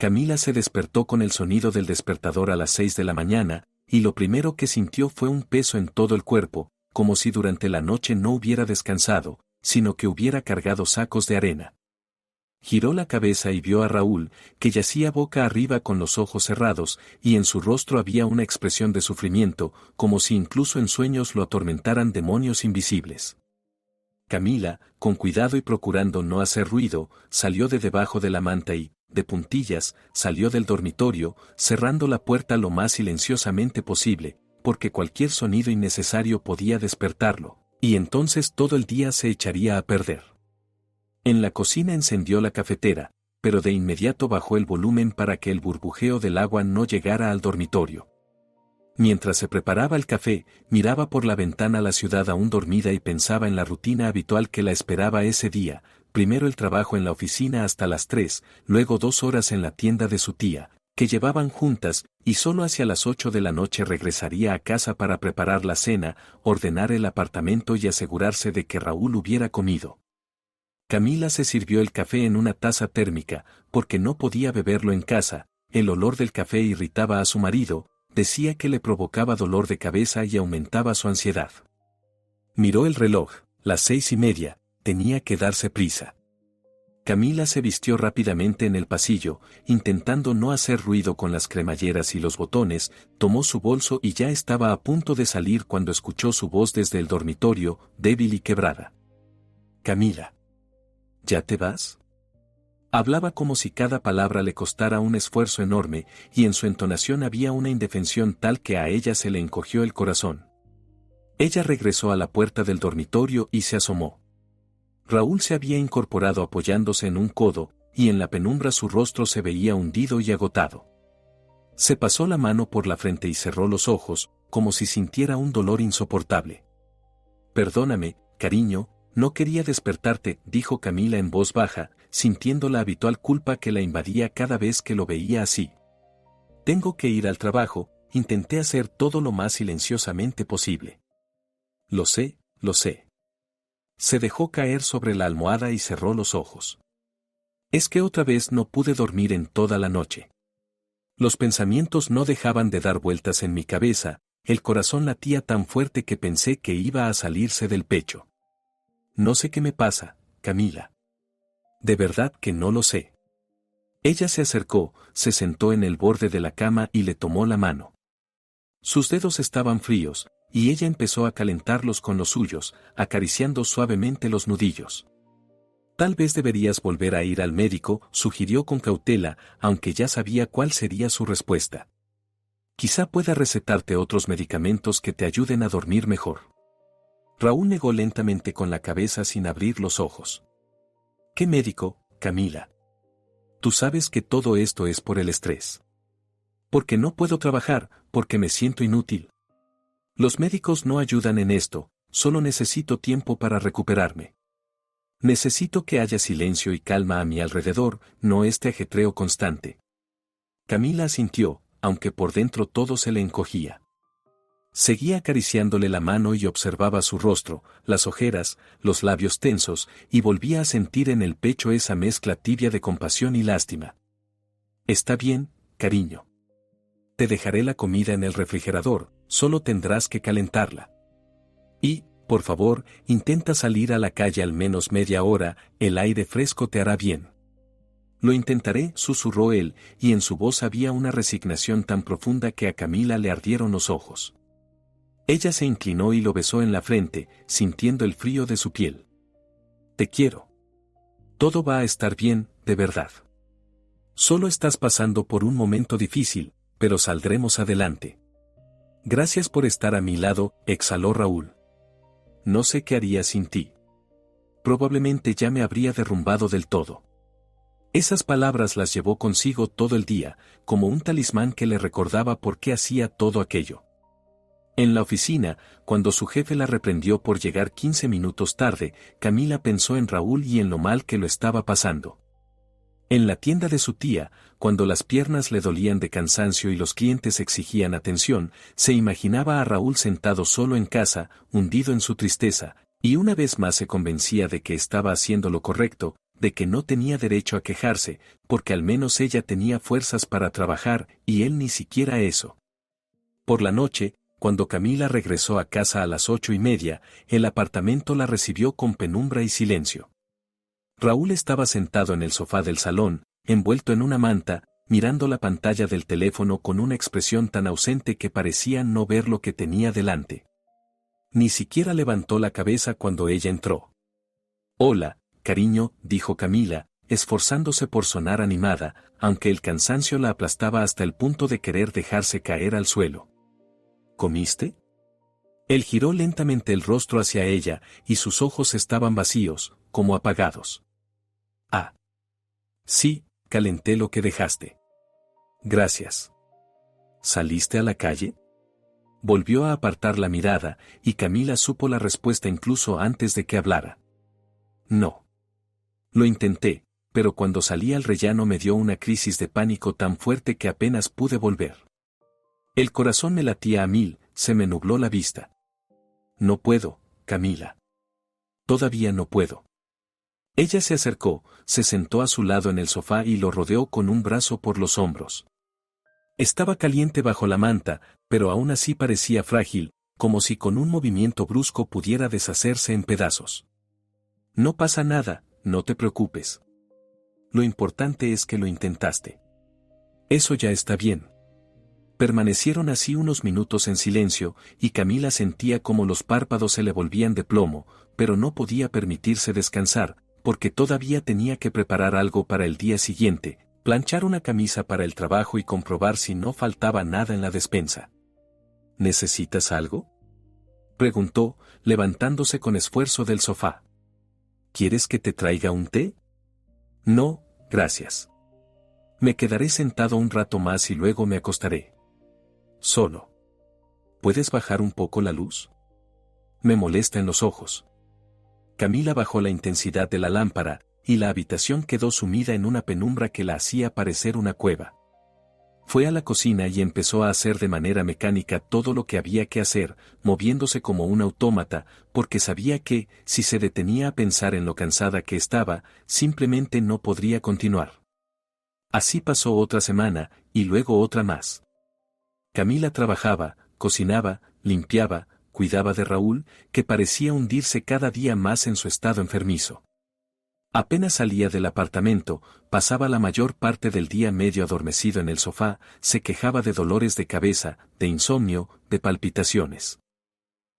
Camila se despertó con el sonido del despertador a las 6 de la mañana, y lo primero que sintió fue un peso en todo el cuerpo, como si durante la noche no hubiera descansado, sino que hubiera cargado sacos de arena. Giró la cabeza y vio a Raúl, que yacía boca arriba con los ojos cerrados, y en su rostro había una expresión de sufrimiento, como si incluso en sueños lo atormentaran demonios invisibles. Camila, con cuidado y procurando no hacer ruido, salió de debajo de la manta y, de puntillas, salió del dormitorio, cerrando la puerta lo más silenciosamente posible, porque cualquier sonido innecesario podía despertarlo, y entonces todo el día se echaría a perder. En la cocina encendió la cafetera, pero de inmediato bajó el volumen para que el burbujeo del agua no llegara al dormitorio. Mientras se preparaba el café, miraba por la ventana la ciudad aún dormida y pensaba en la rutina habitual que la esperaba ese día, primero el trabajo en la oficina hasta las 3, luego 2 horas en la tienda de su tía, que llevaban juntas, y solo hacia las 8 de la noche regresaría a casa para preparar la cena, ordenar el apartamento y asegurarse de que Raúl hubiera comido. Camila se sirvió el café en una taza térmica, porque no podía beberlo en casa, el olor del café irritaba a su marido, decía que le provocaba dolor de cabeza y aumentaba su ansiedad. Miró el reloj, las 6:30, tenía que darse prisa. Camila se vistió rápidamente en el pasillo, intentando no hacer ruido con las cremalleras y los botones, tomó su bolso y ya estaba a punto de salir cuando escuchó su voz desde el dormitorio, débil y quebrada. «Camila. ¿Ya te vas?». Hablaba como si cada palabra le costara un esfuerzo enorme, y en su entonación había una indefensión tal que a ella se le encogió el corazón. Ella regresó a la puerta del dormitorio y se asomó. Raúl se había incorporado apoyándose en un codo, y en la penumbra su rostro se veía hundido y agotado. Se pasó la mano por la frente y cerró los ojos, como si sintiera un dolor insoportable. «Perdóname, cariño, no quería despertarte», dijo Camila en voz baja, sintiendo la habitual culpa que la invadía cada vez que lo veía así. «Tengo que ir al trabajo», intenté hacer todo lo más silenciosamente posible. «Lo sé, lo sé». Se dejó caer sobre la almohada y cerró los ojos. «Es que otra vez no pude dormir en toda la noche. Los pensamientos no dejaban de dar vueltas en mi cabeza, el corazón latía tan fuerte que pensé que iba a salirse del pecho. No sé qué me pasa, Camila. De verdad que no lo sé». Ella se acercó, se sentó en el borde de la cama y le tomó la mano. Sus dedos estaban fríos, y ella empezó a calentarlos con los suyos, acariciando suavemente los nudillos. «Tal vez deberías volver a ir al médico», sugirió con cautela, aunque ya sabía cuál sería su respuesta. «Quizá pueda recetarte otros medicamentos que te ayuden a dormir mejor». Raúl negó lentamente con la cabeza sin abrir los ojos. «¿Qué médico, Camila? Tú sabes que todo esto es por el estrés. Porque no puedo trabajar, porque me siento inútil. Los médicos no ayudan en esto, solo necesito tiempo para recuperarme. Necesito que haya silencio y calma a mi alrededor, no este ajetreo constante». Camila asintió, aunque por dentro todo se le encogía. Seguía acariciándole la mano y observaba su rostro, las ojeras, los labios tensos, y volvía a sentir en el pecho esa mezcla tibia de compasión y lástima. «Está bien, cariño. Te dejaré la comida en el refrigerador, solo tendrás que calentarla. Y, por favor, intenta salir a la calle al menos media hora, el aire fresco te hará bien». «Lo intentaré», susurró él, y en su voz había una resignación tan profunda que a Camila le ardieron los ojos. Ella se inclinó y lo besó en la frente, sintiendo el frío de su piel. «Te quiero. Todo va a estar bien, de verdad. Solo estás pasando por un momento difícil, pero saldremos adelante». «Gracias por estar a mi lado», exhaló Raúl. «No sé qué haría sin ti. Probablemente ya me habría derrumbado del todo». Esas palabras las llevó consigo todo el día, como un talismán que le recordaba por qué hacía todo aquello. En la oficina, cuando su jefe la reprendió por llegar 15 minutos tarde, Camila pensó en Raúl y en lo mal que lo estaba pasando. En la tienda de su tía, cuando las piernas le dolían de cansancio y los clientes exigían atención, se imaginaba a Raúl sentado solo en casa, hundido en su tristeza, y una vez más se convencía de que estaba haciendo lo correcto, de que no tenía derecho a quejarse, porque al menos ella tenía fuerzas para trabajar, y él ni siquiera eso. Por la noche, cuando Camila regresó a casa a las 8:30, el apartamento la recibió con penumbra y silencio. Raúl estaba sentado en el sofá del salón, envuelto en una manta, mirando la pantalla del teléfono con una expresión tan ausente que parecía no ver lo que tenía delante. Ni siquiera levantó la cabeza cuando ella entró. «Hola, cariño», dijo Camila, esforzándose por sonar animada, aunque el cansancio la aplastaba hasta el punto de querer dejarse caer al suelo. «¿Comiste?» Él giró lentamente el rostro hacia ella, y sus ojos estaban vacíos, como apagados. «Ah. Sí, calenté lo que dejaste. Gracias». «¿Saliste a la calle?» Volvió a apartar la mirada, y Camila supo la respuesta incluso antes de que hablara. «No. Lo intenté, pero cuando salí al rellano me dio una crisis de pánico tan fuerte que apenas pude volver. El corazón me latía a 1000, se me nubló la vista. No puedo, Camila. Todavía no puedo». Ella se acercó, se sentó a su lado en el sofá y lo rodeó con un brazo por los hombros. Estaba caliente bajo la manta, pero aún así parecía frágil, como si con un movimiento brusco pudiera deshacerse en pedazos. «No pasa nada, no te preocupes. Lo importante es que lo intentaste. Eso ya está bien». Permanecieron así unos minutos en silencio, y Camila sentía como los párpados se le volvían de plomo, pero no podía permitirse descansar, porque todavía tenía que preparar algo para el día siguiente, planchar una camisa para el trabajo y comprobar si no faltaba nada en la despensa. «¿Necesitas algo?», preguntó, levantándose con esfuerzo del sofá. «¿Quieres que te traiga un té?» «No, gracias. Me quedaré sentado un rato más y luego me acostaré. Solo. ¿Puedes bajar un poco la luz? Me molesta en los ojos». Camila bajó la intensidad de la lámpara, y la habitación quedó sumida en una penumbra que la hacía parecer una cueva. Fue a la cocina y empezó a hacer de manera mecánica todo lo que había que hacer, moviéndose como un autómata, porque sabía que, si se detenía a pensar en lo cansada que estaba, simplemente no podría continuar. Así pasó otra semana, y luego otra más. Camila trabajaba, cocinaba, limpiaba, cuidaba de Raúl, que parecía hundirse cada día más en su estado enfermizo. Apenas salía del apartamento, pasaba la mayor parte del día medio adormecido en el sofá, se quejaba de dolores de cabeza, de insomnio, de palpitaciones.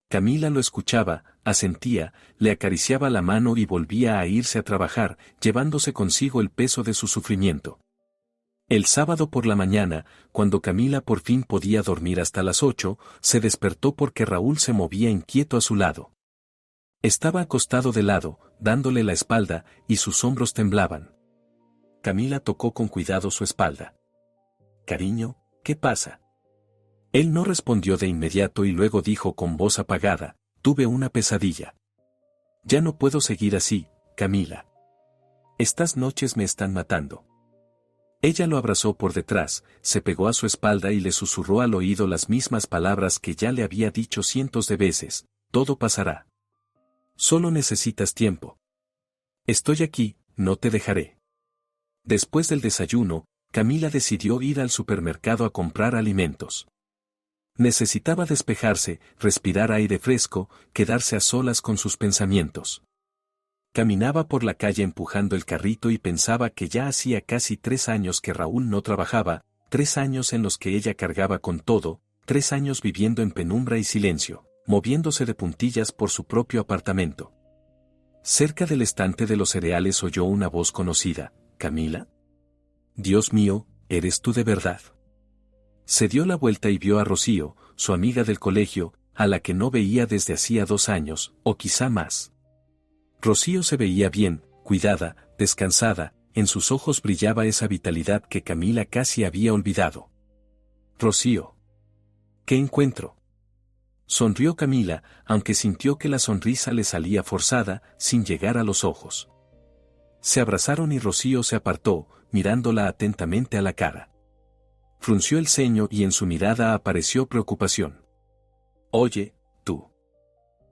Camila lo escuchaba, asentía, le acariciaba la mano y volvía a irse a trabajar, llevándose consigo el peso de su sufrimiento. El sábado por la mañana, cuando Camila por fin podía dormir hasta las 8, se despertó porque Raúl se movía inquieto a su lado. Estaba acostado de lado, dándole la espalda, y sus hombros temblaban. Camila tocó con cuidado su espalda. «Cariño, ¿qué pasa?». Él no respondió de inmediato y luego dijo con voz apagada: «Tuve una pesadilla. Ya no puedo seguir así, Camila. Estas noches me están matando». Ella lo abrazó por detrás, se pegó a su espalda y le susurró al oído las mismas palabras que ya le había dicho cientos de veces: «Todo pasará. Solo necesitas tiempo. Estoy aquí, no te dejaré». Después del desayuno, Camila decidió ir al supermercado a comprar alimentos. Necesitaba despejarse, respirar aire fresco, quedarse a solas con sus pensamientos. Caminaba por la calle empujando el carrito y pensaba que ya hacía casi 3 años que Raúl no trabajaba, 3 años en los que ella cargaba con todo, 3 años viviendo en penumbra y silencio, moviéndose de puntillas por su propio apartamento. Cerca del estante de los cereales oyó una voz conocida: «¿Camila? Dios mío, ¿eres tú de verdad?». Se dio la vuelta y vio a Rocío, su amiga del colegio, a la que no veía desde hacía 2 años, o quizá más. Rocío se veía bien, cuidada, descansada, en sus ojos brillaba esa vitalidad que Camila casi había olvidado. «Rocío. ¿Qué encuentro?». Sonrió Camila, aunque sintió que la sonrisa le salía forzada, sin llegar a los ojos. Se abrazaron y Rocío se apartó, mirándola atentamente a la cara. Frunció el ceño y en su mirada apareció preocupación. «Oye, tú.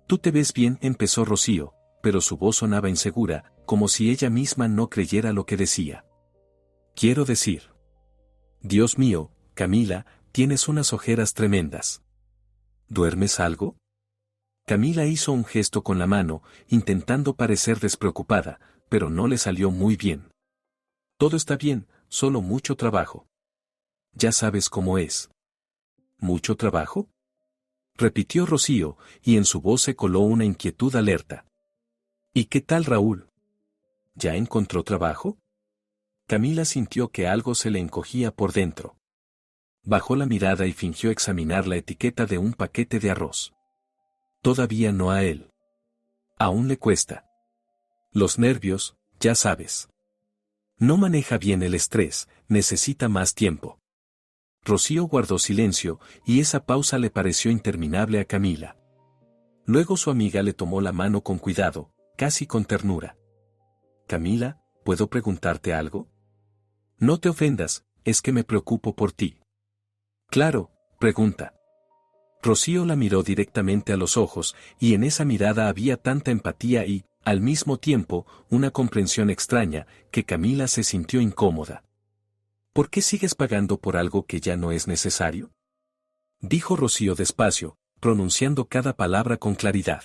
Tú te ves bien», empezó Rocío, pero su voz sonaba insegura, como si ella misma no creyera lo que decía. Quiero decir. Dios mío, Camila, tienes unas ojeras tremendas. ¿Duermes algo? Camila hizo un gesto con la mano, intentando parecer despreocupada, pero no le salió muy bien. Todo está bien, solo mucho trabajo. Ya sabes cómo es. ¿Mucho trabajo? Repitió Rocío, y en su voz se coló una inquietud alerta. ¿Y qué tal Raúl? ¿Ya encontró trabajo? Camila sintió que algo se le encogía por dentro. Bajó la mirada y fingió examinar la etiqueta de un paquete de arroz. Todavía no a él. Aún le cuesta. Los nervios, ya sabes. No maneja bien el estrés, necesita más tiempo. Rocío guardó silencio, y esa pausa le pareció interminable a Camila. Luego su amiga le tomó la mano con cuidado, casi con ternura. Camila, ¿puedo preguntarte algo? No te ofendas, es que me preocupo por ti. Claro, pregunta. Rocío la miró directamente a los ojos, y en esa mirada había tanta empatía y, al mismo tiempo, una comprensión extraña, que Camila se sintió incómoda. ¿Por qué sigues pagando por algo que ya no es necesario? Dijo Rocío despacio, pronunciando cada palabra con claridad.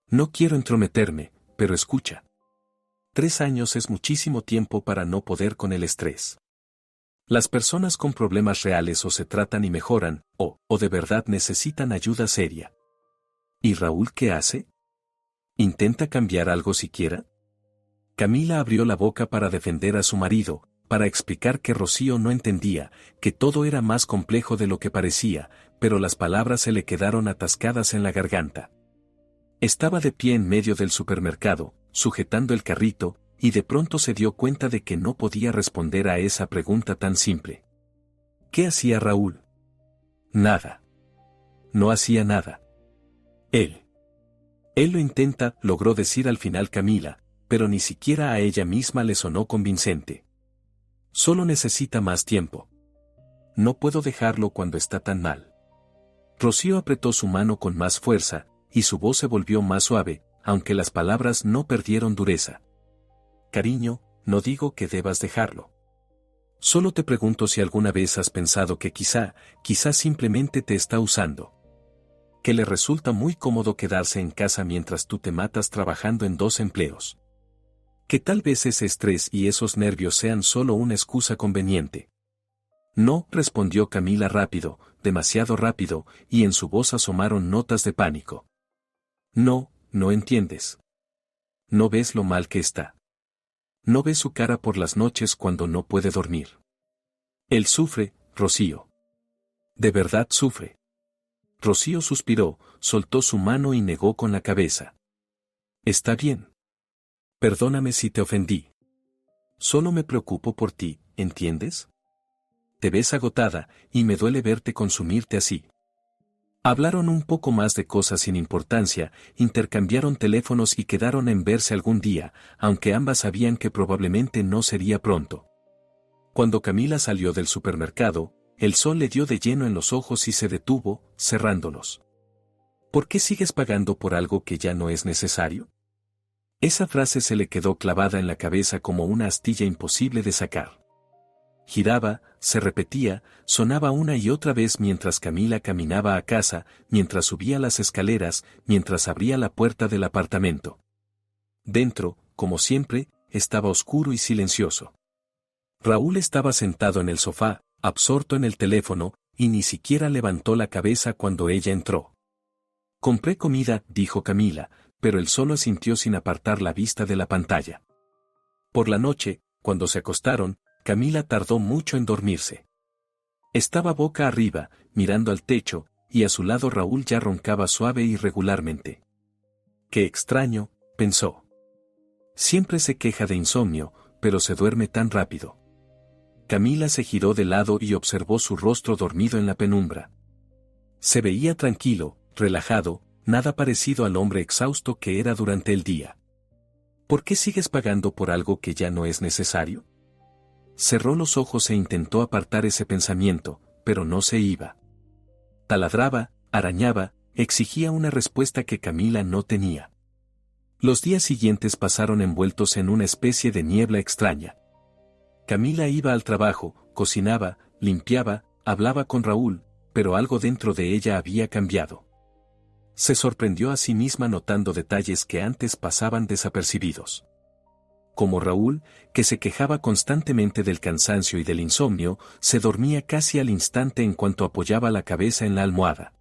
No quiero entrometerme, pero escucha. 3 años es muchísimo tiempo para no poder con el estrés. Las personas con problemas reales o se tratan y mejoran, o de verdad necesitan ayuda seria. ¿Y Raúl qué hace? ¿Intenta cambiar algo siquiera? Camila abrió la boca para defender a su marido, para explicar que Rocío no entendía, que todo era más complejo de lo que parecía, pero las palabras se le quedaron atascadas en la garganta. Estaba de pie en medio del supermercado, sujetando el carrito, y de pronto se dio cuenta de que no podía responder a esa pregunta tan simple. ¿Qué hacía Raúl? Nada. No hacía nada. Él lo intenta, logró decir al final Camila, pero ni siquiera a ella misma le sonó convincente. Solo necesita más tiempo. No puedo dejarlo cuando está tan mal. Rocío apretó su mano con más fuerza, y su voz se volvió más suave, aunque las palabras no perdieron dureza. Cariño, no digo que debas dejarlo. Solo te pregunto si alguna vez has pensado que quizá simplemente te está usando. Que le resulta muy cómodo quedarse en casa mientras tú te matas trabajando en 2 empleos. Que tal vez ese estrés y esos nervios sean solo una excusa conveniente. No, respondió Camila rápido, demasiado rápido, y en su voz asomaron notas de pánico. No, no entiendes. No ves lo mal que está. No ves su cara por las noches cuando no puede dormir. Él sufre, Rocío. De verdad sufre. Rocío suspiró, soltó su mano y negó con la cabeza. Está bien. Perdóname si te ofendí. Solo me preocupo por ti, ¿entiendes? Te ves agotada, y me duele verte consumirte así. Hablaron un poco más de cosas sin importancia, intercambiaron teléfonos y quedaron en verse algún día, aunque ambas sabían que probablemente no sería pronto. Cuando Camila salió del supermercado, el sol le dio de lleno en los ojos y se detuvo, cerrándolos. ¿Por qué sigues pagando por algo que ya no es necesario? Esa frase se le quedó clavada en la cabeza como una astilla imposible de sacar. Giraba, se repetía, sonaba una y otra vez mientras Camila caminaba a casa, mientras subía las escaleras, mientras abría la puerta del apartamento. Dentro, como siempre, estaba oscuro y silencioso. Raúl estaba sentado en el sofá, absorto en el teléfono, y ni siquiera levantó la cabeza cuando ella entró. Compré comida, dijo Camila, pero él solo asintió sin apartar la vista de la pantalla. Por la noche, cuando se acostaron, Camila tardó mucho en dormirse. Estaba boca arriba, mirando al techo, y a su lado Raúl ya roncaba suave y regularmente. Qué extraño, pensó. Siempre se queja de insomnio, pero se duerme tan rápido. Camila se giró de lado y observó su rostro dormido en la penumbra. Se veía tranquilo, relajado, nada parecido al hombre exhausto que era durante el día. ¿Por qué sigues pagando por algo que ya no es necesario? Cerró los ojos e intentó apartar ese pensamiento, pero no se iba. Taladraba, arañaba, exigía una respuesta que Camila no tenía. Los días siguientes pasaron envueltos en una especie de niebla extraña. Camila iba al trabajo, cocinaba, limpiaba, hablaba con Raúl, pero algo dentro de ella había cambiado. Se sorprendió a sí misma notando detalles que antes pasaban desapercibidos. Como Raúl, que se quejaba constantemente del cansancio y del insomnio, se dormía casi al instante en cuanto apoyaba la cabeza en la almohada.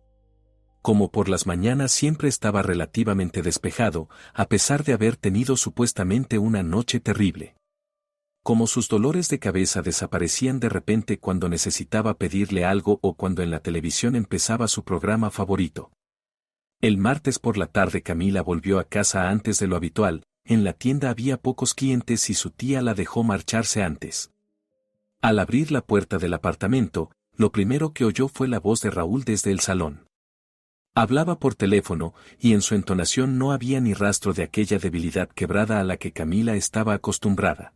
Como por las mañanas siempre estaba relativamente despejado, a pesar de haber tenido supuestamente una noche terrible. Como sus dolores de cabeza desaparecían de repente cuando necesitaba pedirle algo o cuando en la televisión empezaba su programa favorito. El martes por la tarde Camila volvió a casa antes de lo habitual, en la tienda había pocos clientes y su tía la dejó marcharse antes. Al abrir la puerta del apartamento, lo primero que oyó fue la voz de Raúl desde el salón. Hablaba por teléfono, y en su entonación no había ni rastro de aquella debilidad quebrada a la que Camila estaba acostumbrada.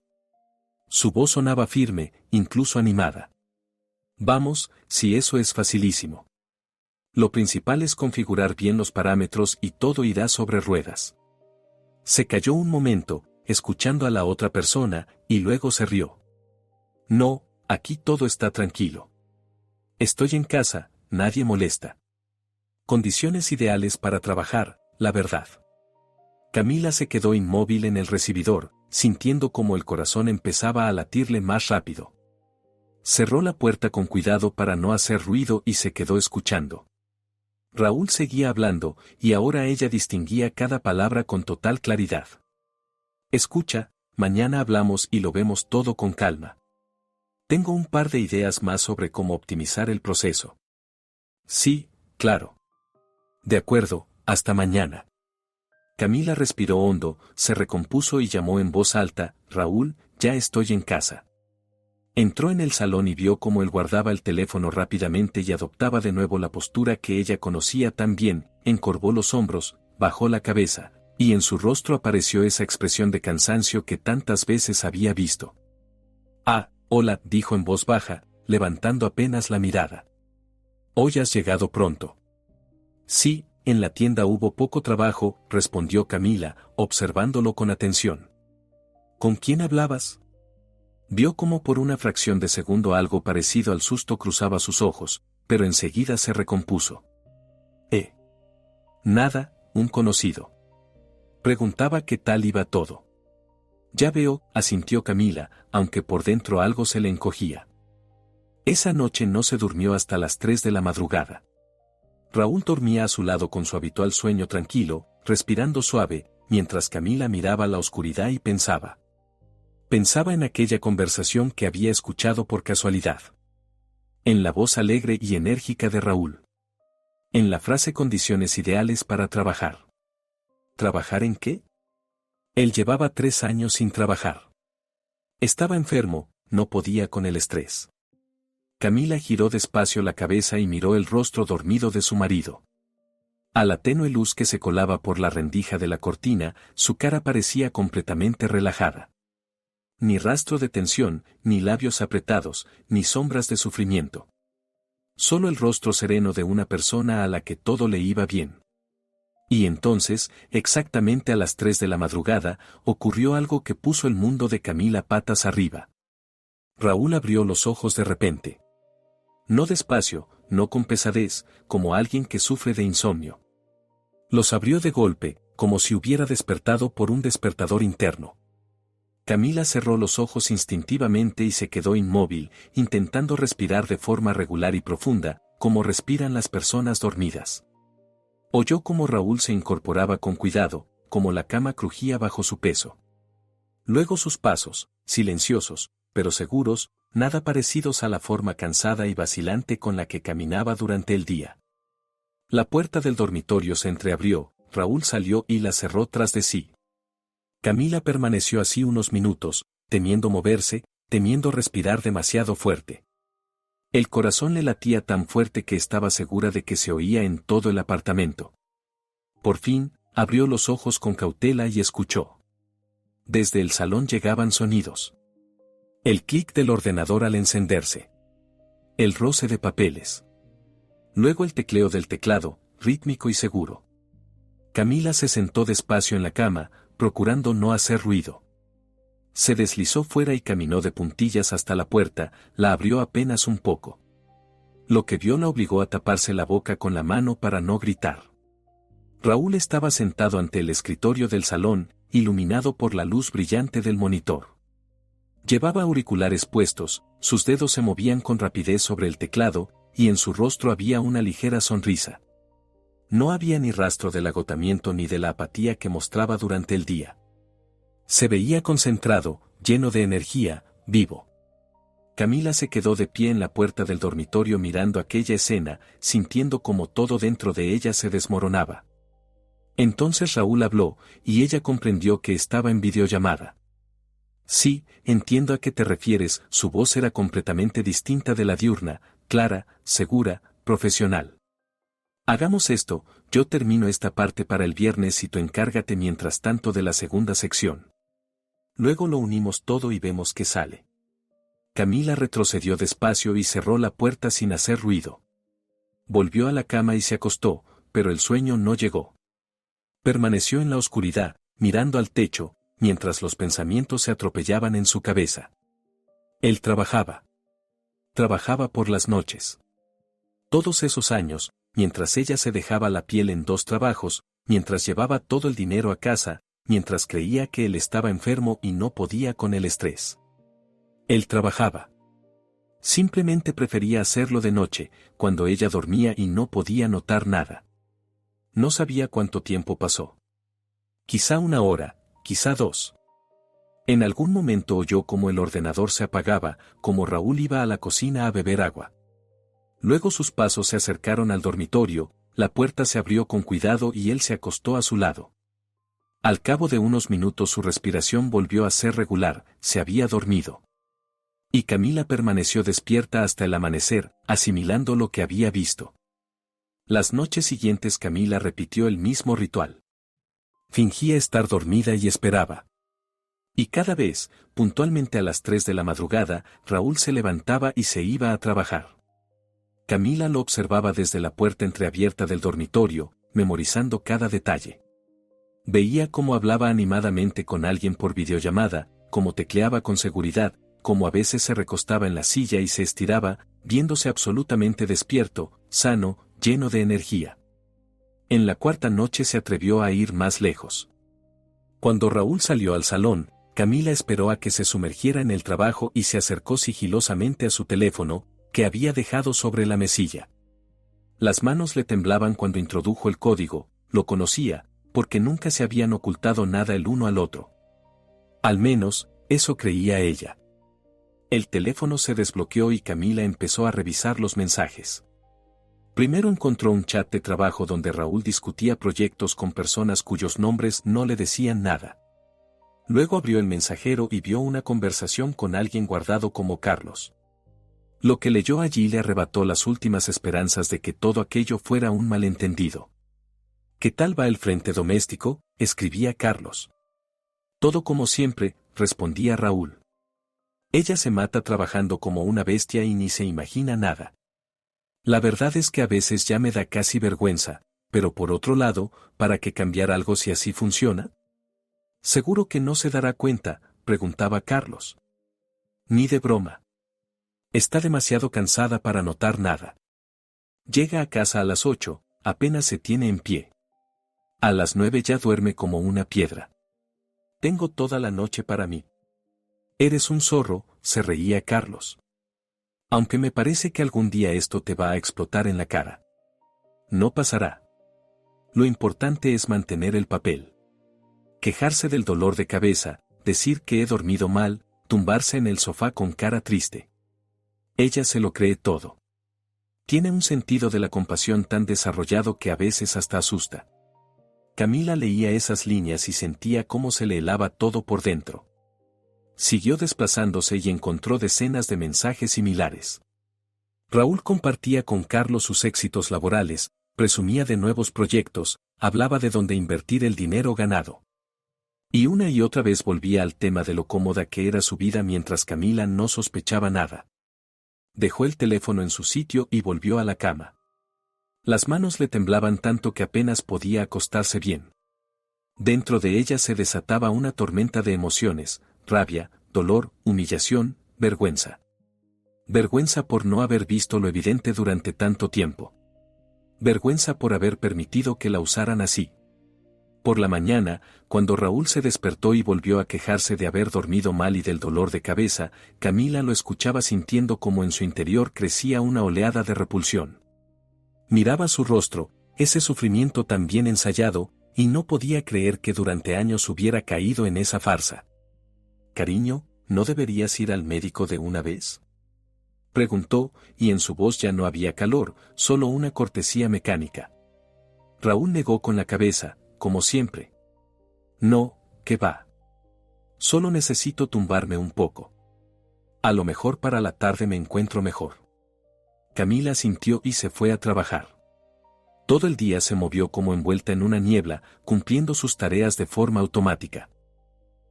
Su voz sonaba firme, incluso animada. Vamos, si eso es facilísimo. Lo principal es configurar bien los parámetros y todo irá sobre ruedas. Se calló un momento, escuchando a la otra persona, y luego se rió. No, aquí todo está tranquilo. Estoy en casa, nadie molesta. Condiciones ideales para trabajar, la verdad. Camila se quedó inmóvil en el recibidor, sintiendo como el corazón empezaba a latirle más rápido. Cerró la puerta con cuidado para no hacer ruido y se quedó escuchando. Raúl seguía hablando, y ahora ella distinguía cada palabra con total claridad. Escucha, mañana hablamos y lo vemos todo con calma. Tengo un par de ideas más sobre cómo optimizar el proceso. Sí, claro. De acuerdo, hasta mañana. Camila respiró hondo, se recompuso y llamó en voz alta, Raúl, ya estoy en casa. Entró en el salón y vio cómo él guardaba el teléfono rápidamente y adoptaba de nuevo la postura que ella conocía tan bien, encorvó los hombros, bajó la cabeza, y en su rostro apareció esa expresión de cansancio que tantas veces había visto. Ah, hola, dijo en voz baja, levantando apenas la mirada. Hoy has llegado pronto. Sí, en la tienda hubo poco trabajo, respondió Camila, observándolo con atención. ¿Con quién hablabas? Vio como por una fracción de segundo algo parecido al susto cruzaba sus ojos, pero enseguida se recompuso. Nada, un conocido. Preguntaba qué tal iba todo. Ya veo, asintió Camila, aunque por dentro algo se le encogía. Esa noche no se durmió hasta las 3 de la madrugada. Raúl dormía a su lado con su habitual sueño tranquilo, respirando suave, mientras Camila miraba la oscuridad y pensaba. Pensaba en aquella conversación que había escuchado por casualidad. En la voz alegre y enérgica de Raúl. En la frase condiciones ideales para trabajar. ¿Trabajar en qué? Él llevaba 3 años sin trabajar. Estaba enfermo, no podía con el estrés. Camila giró despacio la cabeza y miró el rostro dormido de su marido. A la tenue luz que se colaba por la rendija de la cortina, su cara parecía completamente relajada. Ni rastro de tensión, ni labios apretados, ni sombras de sufrimiento. Solo el rostro sereno de una persona a la que todo le iba bien. Y entonces, exactamente a las 3 de la madrugada, ocurrió algo que puso el mundo de Camila patas arriba. Raúl abrió los ojos de repente. No despacio, no con pesadez, como alguien que sufre de insomnio. Los abrió de golpe, como si hubiera despertado por un despertador interno. Camila cerró los ojos instintivamente y se quedó inmóvil, intentando respirar de forma regular y profunda, como respiran las personas dormidas. Oyó cómo Raúl se incorporaba con cuidado, como la cama crujía bajo su peso. Luego sus pasos, silenciosos, pero seguros, nada parecidos a la forma cansada y vacilante con la que caminaba durante el día. La puerta del dormitorio se entreabrió, Raúl salió y la cerró tras de sí. Camila permaneció así unos minutos, temiendo moverse, temiendo respirar demasiado fuerte. El corazón le latía tan fuerte que estaba segura de que se oía en todo el apartamento. Por fin, abrió los ojos con cautela y escuchó. Desde el salón llegaban sonidos. El clic del ordenador al encenderse. El roce de papeles. Luego el tecleo del teclado, rítmico y seguro. Camila se sentó despacio en la cama, procurando no hacer ruido. Se deslizó fuera y caminó de puntillas hasta la puerta, la abrió apenas un poco. Lo que vio la obligó a taparse la boca con la mano para no gritar. Raúl estaba sentado ante el escritorio del salón, iluminado por la luz brillante del monitor. Llevaba auriculares puestos, sus dedos se movían con rapidez sobre el teclado, y en su rostro había una ligera sonrisa. No había ni rastro del agotamiento ni de la apatía que mostraba durante el día. Se veía concentrado, lleno de energía, vivo. Camila se quedó de pie en la puerta del dormitorio mirando aquella escena, sintiendo como todo dentro de ella se desmoronaba. Entonces Raúl habló, y ella comprendió que estaba en videollamada. Sí, entiendo a qué te refieres, su voz era completamente distinta de la diurna, clara, segura, profesional. Hagamos esto, yo termino esta parte para el viernes y tú encárgate mientras tanto de la segunda sección. Luego lo unimos todo y vemos qué sale. Camila retrocedió despacio y cerró la puerta sin hacer ruido. Volvió a la cama y se acostó, pero el sueño no llegó. Permaneció en la oscuridad, mirando al techo, mientras los pensamientos se atropellaban en su cabeza. Él trabajaba. Trabajaba por las noches. Todos esos años, mientras ella se dejaba la piel en 2 trabajos, mientras llevaba todo el dinero a casa, mientras creía que él estaba enfermo y no podía con el estrés. Él trabajaba. Simplemente prefería hacerlo de noche, cuando ella dormía y no podía notar nada. No sabía cuánto tiempo pasó. Quizá 1 hora, quizá 2. En algún momento oyó como el ordenador se apagaba, como Raúl iba a la cocina a beber agua. Luego sus pasos se acercaron al dormitorio, la puerta se abrió con cuidado y él se acostó a su lado. Al cabo de unos minutos su respiración volvió a ser regular, se había dormido. Y Camila permaneció despierta hasta el amanecer, asimilando lo que había visto. Las noches siguientes Camila repitió el mismo ritual. Fingía estar dormida y esperaba. Y cada vez, puntualmente a las 3 de la madrugada, Raúl se levantaba y se iba a trabajar. Camila lo observaba desde la puerta entreabierta del dormitorio, memorizando cada detalle. Veía cómo hablaba animadamente con alguien por videollamada, cómo tecleaba con seguridad, cómo a veces se recostaba en la silla y se estiraba, viéndose absolutamente despierto, sano, lleno de energía. En la 4ª noche se atrevió a ir más lejos. Cuando Raúl salió al salón, Camila esperó a que se sumergiera en el trabajo y se acercó sigilosamente a su teléfono, que había dejado sobre la mesilla. Las manos le temblaban cuando introdujo el código, lo conocía, porque nunca se habían ocultado nada el uno al otro. Al menos, eso creía ella. El teléfono se desbloqueó y Camila empezó a revisar los mensajes. Primero encontró un chat de trabajo donde Raúl discutía proyectos con personas cuyos nombres no le decían nada. Luego abrió el mensajero y vio una conversación con alguien guardado como Carlos. Lo que leyó allí le arrebató las últimas esperanzas de que todo aquello fuera un malentendido. ¿Qué tal va el frente doméstico?, escribía Carlos. Todo como siempre, respondía Raúl. Ella se mata trabajando como una bestia y ni se imagina nada. La verdad es que a veces ya me da casi vergüenza, pero por otro lado, ¿para qué cambiar algo si así funciona? ¿Seguro que no se dará cuenta?, preguntaba Carlos. Ni de broma. Está demasiado cansada para notar nada. Llega a casa a las 8, apenas se tiene en pie. A las 9 ya duerme como una piedra. Tengo toda la noche para mí. Eres un zorro, se reía Carlos. Aunque me parece que algún día esto te va a explotar en la cara. No pasará. Lo importante es mantener el papel. Quejarse del dolor de cabeza, decir que he dormido mal, tumbarse en el sofá con cara triste. Ella se lo cree todo. Tiene un sentido de la compasión tan desarrollado que a veces hasta asusta. Camila leía esas líneas y sentía cómo se le helaba todo por dentro. Siguió desplazándose y encontró decenas de mensajes similares. Raúl compartía con Carlos sus éxitos laborales, presumía de nuevos proyectos, hablaba de dónde invertir el dinero ganado. Y una y otra vez volvía al tema de lo cómoda que era su vida mientras Camila no sospechaba nada. Dejó el teléfono en su sitio y volvió a la cama. Las manos le temblaban tanto que apenas podía acostarse bien. Dentro de ella se desataba una tormenta de emociones, rabia, dolor, humillación, vergüenza. Vergüenza por no haber visto lo evidente durante tanto tiempo. Vergüenza por haber permitido que la usaran así. Por la mañana, cuando Raúl se despertó y volvió a quejarse de haber dormido mal y del dolor de cabeza, Camila lo escuchaba sintiendo como en su interior crecía una oleada de repulsión. Miraba su rostro, ese sufrimiento tan bien ensayado, y no podía creer que durante años hubiera caído en esa farsa. «Cariño, ¿no deberías ir al médico de una vez?», preguntó, y en su voz ya no había calor, solo una cortesía mecánica. Raúl negó con la cabeza, como siempre. «No, ¿qué va? Solo necesito tumbarme un poco. A lo mejor para la tarde me encuentro mejor». Camila asintió y se fue a trabajar. Todo el día se movió como envuelta en una niebla, cumpliendo sus tareas de forma automática.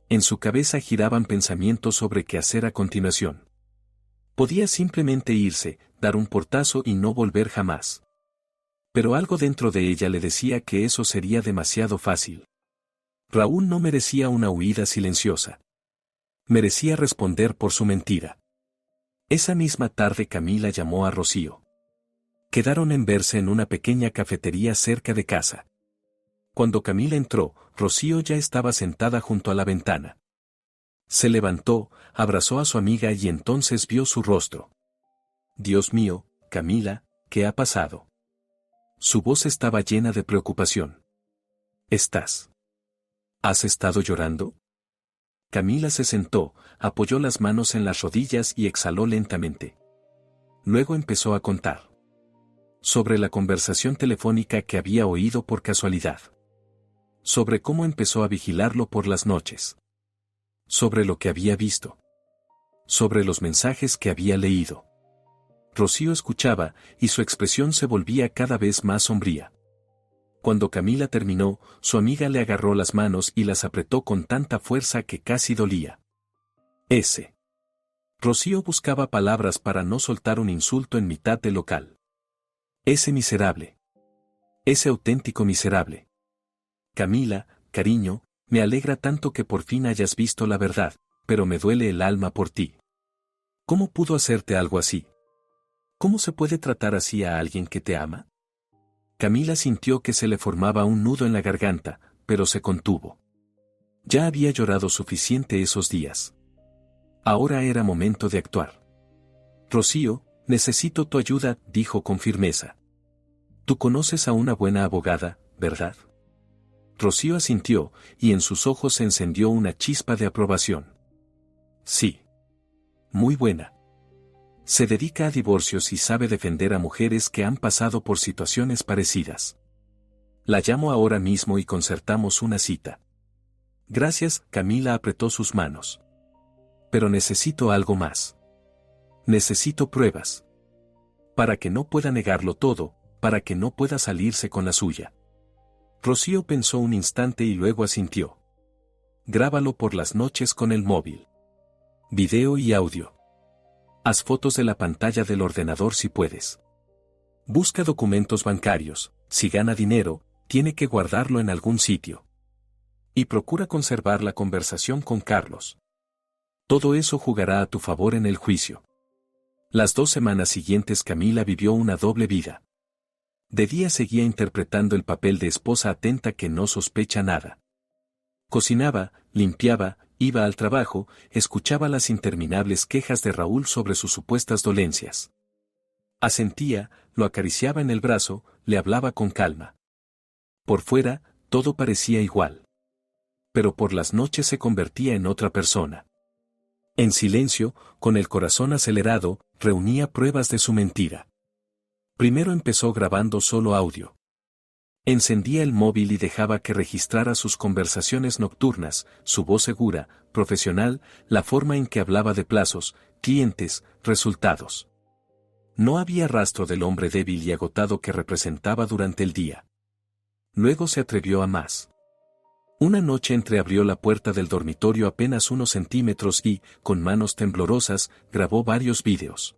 En su cabeza giraban pensamientos sobre qué hacer a continuación. Podía simplemente irse, dar un portazo y no volver jamás. Pero algo dentro de ella le decía que eso sería demasiado fácil. Raúl no merecía una huida silenciosa. Merecía responder por su mentira. Esa misma tarde Camila llamó a Rocío. Quedaron en verse en una pequeña cafetería cerca de casa. Cuando Camila entró, Rocío ya estaba sentada junto a la ventana. Se levantó, abrazó a su amiga y entonces vio su rostro. «Dios mío, Camila, ¿qué ha pasado?». Su voz estaba llena de preocupación. ¿Has estado llorando?». Camila se sentó, apoyó las manos en las rodillas y exhaló lentamente. Luego empezó a contar. Sobre la conversación telefónica que había oído por casualidad. Sobre cómo empezó a vigilarlo por las noches. Sobre lo que había visto. Sobre los mensajes que había leído. Rocío escuchaba, y su expresión se volvía cada vez más sombría. Cuando Camila terminó, su amiga le agarró las manos y las apretó con tanta fuerza que casi dolía. Rocío buscaba palabras para no soltar un insulto en mitad del local. «Ese miserable. Ese auténtico miserable. Camila, cariño, me alegra tanto que por fin hayas visto la verdad, pero me duele el alma por ti. ¿Cómo pudo hacerte algo así? ¿Cómo se puede tratar así a alguien que te ama?». Camila sintió que se le formaba un nudo en la garganta, pero se contuvo. Ya había llorado suficiente esos días. Ahora era momento de actuar. «Rocío, necesito tu ayuda», dijo con firmeza. «Tú conoces a una buena abogada, ¿verdad?». Rocío asintió, y en sus ojos se encendió una chispa de aprobación. «Sí. Muy buena. Se dedica a divorcios y sabe defender a mujeres que han pasado por situaciones parecidas. La llamo ahora mismo y concertamos una cita». «Gracias», Camila apretó sus manos. «Pero necesito algo más. Necesito pruebas. Para que no pueda negarlo todo, para que no pueda salirse con la suya». Rocío pensó un instante y luego asintió. «Grábalo por las noches con el móvil. Video y audio. Haz fotos de la pantalla del ordenador si puedes. Busca documentos bancarios, si gana dinero, tiene que guardarlo en algún sitio. Y procura conservar la conversación con Carlos. Todo eso jugará a tu favor en el juicio». Las 2 semanas siguientes Camila vivió una doble vida. De día seguía interpretando el papel de esposa atenta que no sospecha nada. Cocinaba, limpiaba, iba al trabajo, escuchaba las interminables quejas de Raúl sobre sus supuestas dolencias. Asentía, lo acariciaba en el brazo, le hablaba con calma. Por fuera, todo parecía igual. Pero por las noches se convertía en otra persona. En silencio, con el corazón acelerado, reunía pruebas de su mentira. Primero empezó grabando solo audio. Encendía el móvil y dejaba que registrara sus conversaciones nocturnas, su voz segura, profesional, la forma en que hablaba de plazos, clientes, resultados. No había rastro del hombre débil y agotado que representaba durante el día. Luego se atrevió a más. Una noche entreabrió la puerta del dormitorio apenas unos centímetros y, con manos temblorosas, grabó varios vídeos.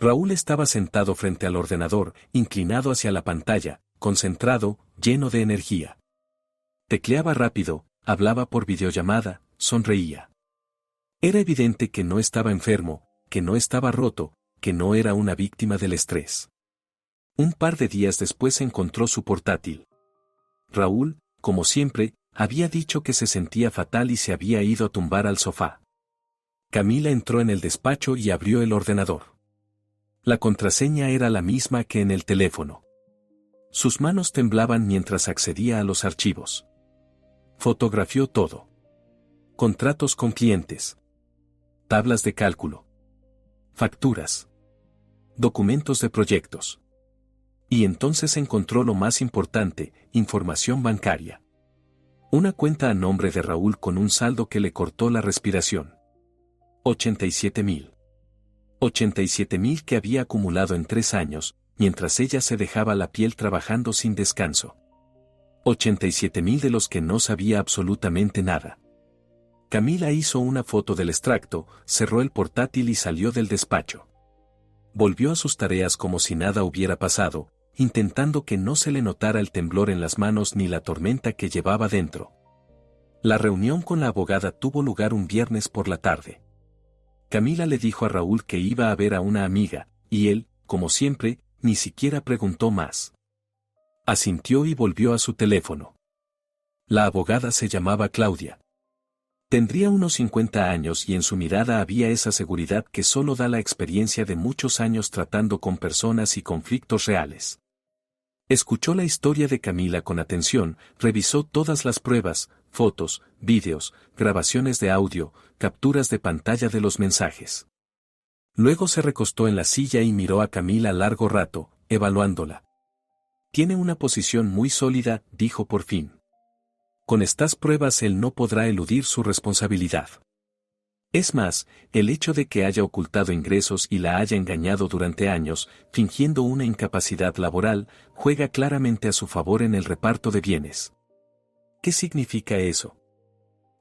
Raúl estaba sentado frente al ordenador, inclinado hacia la pantalla, concentrado, lleno de energía. Tecleaba rápido, hablaba por videollamada, sonreía. Era evidente que no estaba enfermo, que no estaba roto, que no era una víctima del estrés. Un par de días después encontró su portátil. Raúl, como siempre, había dicho que se sentía fatal y se había ido a tumbar al sofá. Camila entró en el despacho y abrió el ordenador. La contraseña era la misma que en el teléfono. Sus manos temblaban mientras accedía a los archivos. Fotografió todo. Contratos con clientes. Tablas de cálculo. Facturas. Documentos de proyectos. Y entonces encontró lo más importante, información bancaria. Una cuenta a nombre de Raúl con un saldo que le cortó la respiración. 87,000. 87,000 que había acumulado en 3 años, mientras ella se dejaba la piel trabajando sin descanso. 87,000 de los que no sabía absolutamente nada. Camila hizo una foto del extracto, cerró el portátil y salió del despacho. Volvió a sus tareas como si nada hubiera pasado, intentando que no se le notara el temblor en las manos ni la tormenta que llevaba dentro. La reunión con la abogada tuvo lugar un viernes por la tarde. Camila le dijo a Raúl que iba a ver a una amiga, y él, como siempre, ni siquiera preguntó más. Asintió y volvió a su teléfono. La abogada se llamaba Claudia. Tendría unos 50 años y en su mirada había esa seguridad que solo da la experiencia de muchos años tratando con personas y conflictos reales. Escuchó la historia de Camila con atención, revisó todas las pruebas, fotos, vídeos, grabaciones de audio, capturas de pantalla de los mensajes. Luego se recostó en la silla y miró a Camila largo rato, evaluándola. Tiene una posición muy sólida, dijo por fin. Con estas pruebas él no podrá eludir su responsabilidad. Es más, el hecho de que haya ocultado ingresos y la haya engañado durante años, fingiendo una incapacidad laboral, juega claramente a su favor en el reparto de bienes. ¿Qué significa eso?,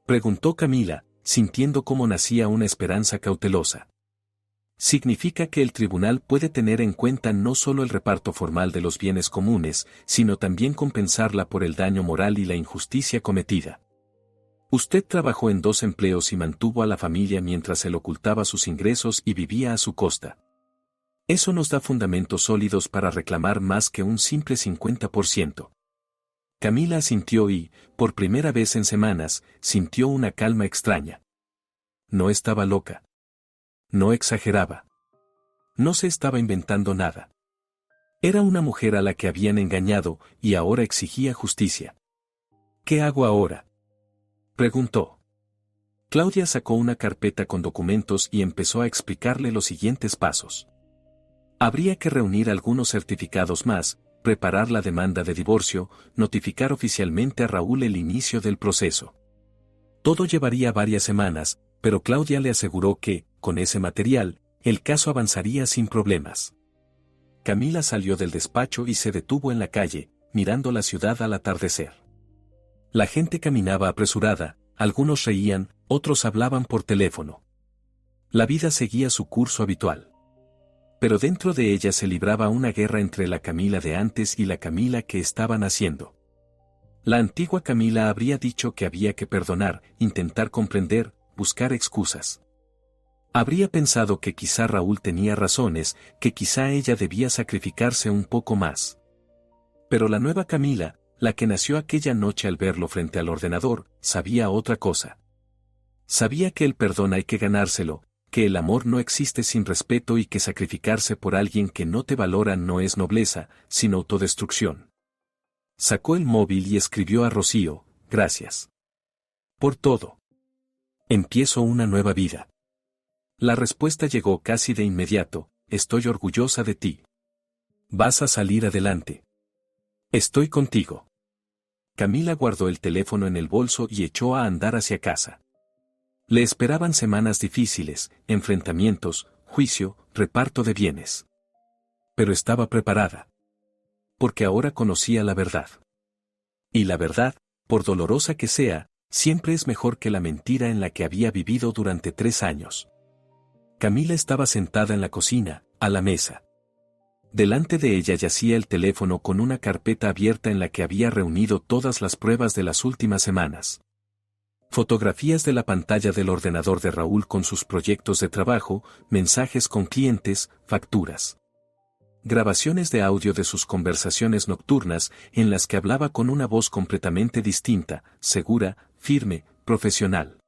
preguntó Camila, sintiendo cómo nacía una esperanza cautelosa. Significa que el tribunal puede tener en cuenta no solo el reparto formal de los bienes comunes, sino también compensarla por el daño moral y la injusticia cometida. Usted trabajó en 2 empleos y mantuvo a la familia mientras él ocultaba sus ingresos y vivía a su costa. Eso nos da fundamentos sólidos para reclamar más que un simple 50%. Camila asintió y, por primera vez en semanas, sintió una calma extraña. No estaba loca. No exageraba. No se estaba inventando nada. Era una mujer a la que habían engañado y ahora exigía justicia. ¿Qué hago ahora?, preguntó. Claudia sacó una carpeta con documentos y empezó a explicarle los siguientes pasos. Habría que reunir algunos certificados más, preparar la demanda de divorcio, notificar oficialmente a Raúl el inicio del proceso. Todo llevaría varias semanas, pero Claudia le aseguró que, con ese material, el caso avanzaría sin problemas. Camila salió del despacho y se detuvo en la calle, mirando la ciudad al atardecer. La gente caminaba apresurada, algunos reían, otros hablaban por teléfono. La vida seguía su curso habitual. Pero dentro de ella se libraba una guerra entre la Camila de antes y la Camila que estaba naciendo. La antigua Camila habría dicho que había que perdonar, intentar comprender, buscar excusas. Habría pensado que quizá Raúl tenía razones, que quizá ella debía sacrificarse un poco más. Pero la nueva Camila, la que nació aquella noche al verlo frente al ordenador, sabía otra cosa. Sabía que el perdón hay que ganárselo, que el amor no existe sin respeto y que sacrificarse por alguien que no te valora no es nobleza, sino autodestrucción. Sacó el móvil y escribió a Rocío: gracias por todo. Empiezo una nueva vida. La respuesta llegó casi de inmediato: estoy orgullosa de ti. Vas a salir adelante. Estoy contigo. Camila guardó el teléfono en el bolso y echó a andar hacia casa. Le esperaban semanas difíciles, enfrentamientos, juicio, reparto de bienes. Pero estaba preparada. Porque ahora conocía la verdad. Y la verdad, por dolorosa que sea, siempre es mejor que la mentira en la que había vivido durante 3 años. Camila estaba sentada en la cocina, a la mesa. Delante de ella yacía el teléfono con una carpeta abierta en la que había reunido todas las pruebas de las últimas semanas. Fotografías de la pantalla del ordenador de Raúl con sus proyectos de trabajo, mensajes con clientes, facturas. Grabaciones de audio de sus conversaciones nocturnas en las que hablaba con una voz completamente distinta, segura, firme, profesional.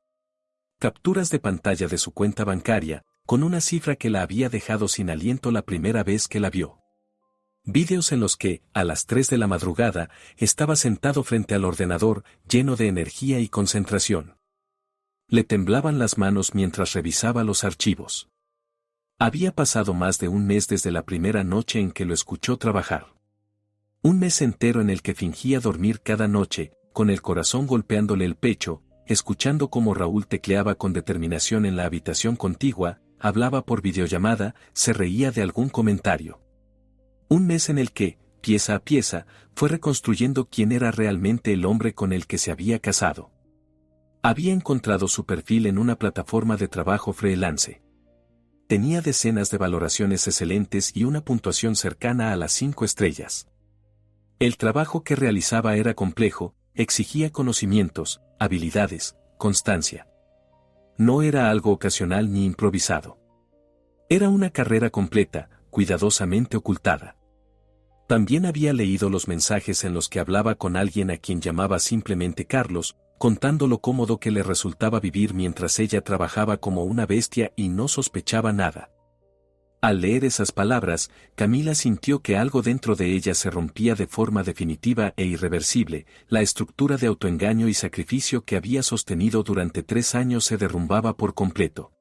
Capturas de pantalla de su cuenta bancaria, con una cifra que la había dejado sin aliento la primera vez que la vio. Vídeos en los que, a las 3 de la madrugada, estaba sentado frente al ordenador, lleno de energía y concentración. Le temblaban las manos mientras revisaba los archivos. Había pasado más de un mes desde la primera noche en que lo escuchó trabajar. Un mes entero en el que fingía dormir cada noche, con el corazón golpeándole el pecho, escuchando cómo Raúl tecleaba con determinación en la habitación contigua, hablaba por videollamada, se reía de algún comentario. Un mes en el que, pieza a pieza, fue reconstruyendo quién era realmente el hombre con el que se había casado. Había encontrado su perfil en una plataforma de trabajo freelance. Tenía decenas de valoraciones excelentes y una puntuación cercana a las 5 estrellas. El trabajo que realizaba era complejo, exigía conocimientos, habilidades, constancia. No era algo ocasional ni improvisado. Era una carrera completa, cuidadosamente ocultada. También había leído los mensajes en los que hablaba con alguien a quien llamaba simplemente Carlos, contando lo cómodo que le resultaba vivir mientras ella trabajaba como una bestia y no sospechaba nada. Al leer esas palabras, Camila sintió que algo dentro de ella se rompía de forma definitiva e irreversible, la estructura de autoengaño y sacrificio que había sostenido durante 3 años se derrumbaba por completo.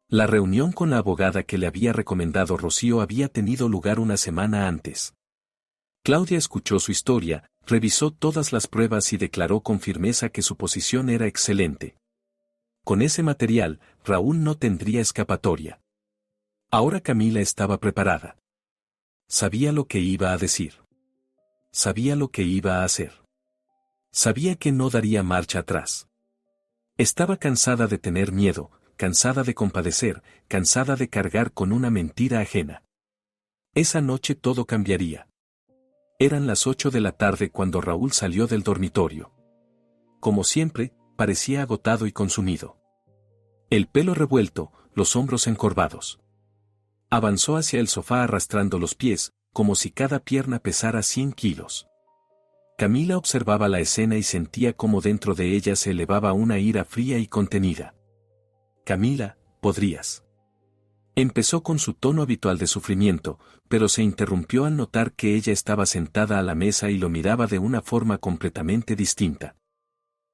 La reunión con la abogada que le había recomendado Rocío había tenido lugar una semana antes. Claudia escuchó su historia, revisó todas las pruebas y declaró con firmeza que su posición era excelente. Con ese material, Raúl no tendría escapatoria. Ahora Camila estaba preparada. Sabía lo que iba a decir. Sabía lo que iba a hacer. Sabía que no daría marcha atrás. Estaba cansada de tener miedo, cansada de compadecer, cansada de cargar con una mentira ajena. Esa noche todo cambiaría. Eran las 8 de la tarde cuando Raúl salió del dormitorio. Como siempre, parecía agotado y consumido. El pelo revuelto, los hombros encorvados. Avanzó hacia el sofá arrastrando los pies, como si cada pierna pesara 100 kilos. Camila observaba la escena y sentía cómo dentro de ella se elevaba una ira fría y contenida. Camila, podrías. Empezó con su tono habitual de sufrimiento, pero se interrumpió al notar que ella estaba sentada a la mesa y lo miraba de una forma completamente distinta.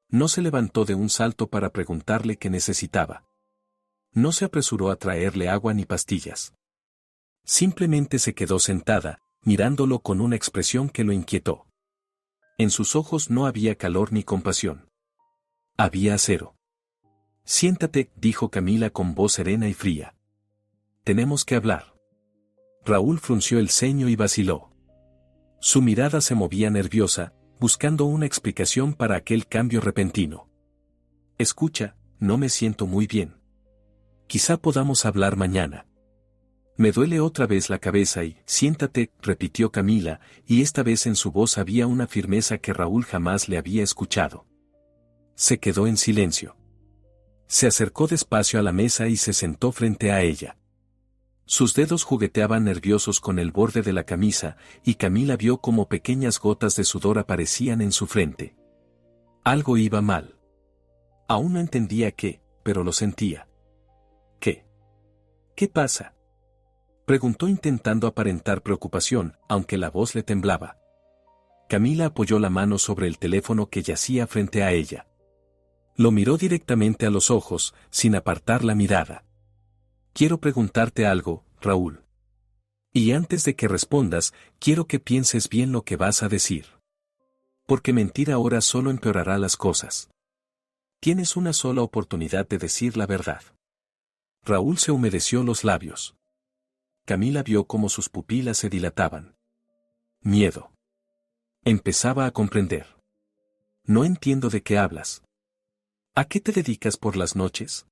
No se levantó de un salto para preguntarle qué necesitaba. No se apresuró a traerle agua ni pastillas. Simplemente se quedó sentada, mirándolo con una expresión que lo inquietó. En sus ojos no había calor ni compasión. Había acero. Siéntate, dijo Camila con voz serena y fría. Tenemos que hablar. Raúl frunció el ceño y vaciló. Su mirada se movía nerviosa, buscando una explicación para aquel cambio repentino. Escucha, no me siento muy bien. Quizá podamos hablar mañana. Me duele otra vez la cabeza y, siéntate, repitió Camila, y esta vez en su voz había una firmeza que Raúl jamás le había escuchado. Se quedó en silencio. Se acercó despacio a la mesa y se sentó frente a ella. Sus dedos jugueteaban nerviosos con el borde de la camisa, y Camila vio cómo pequeñas gotas de sudor aparecían en su frente. Algo iba mal. Aún no entendía qué, pero lo sentía. ¿Qué? ¿Qué pasa?, preguntó intentando aparentar preocupación, aunque la voz le temblaba. Camila apoyó la mano sobre el teléfono que yacía frente a ella. Lo miró directamente a los ojos, sin apartar la mirada. Quiero preguntarte algo, Raúl. Y antes de que respondas, quiero que pienses bien lo que vas a decir. Porque mentir ahora solo empeorará las cosas. Tienes una sola oportunidad de decir la verdad. Raúl se humedeció los labios. Camila vio cómo sus pupilas se dilataban. Miedo. Empezaba a comprender. No entiendo de qué hablas. ¿A qué te dedicas por las noches?,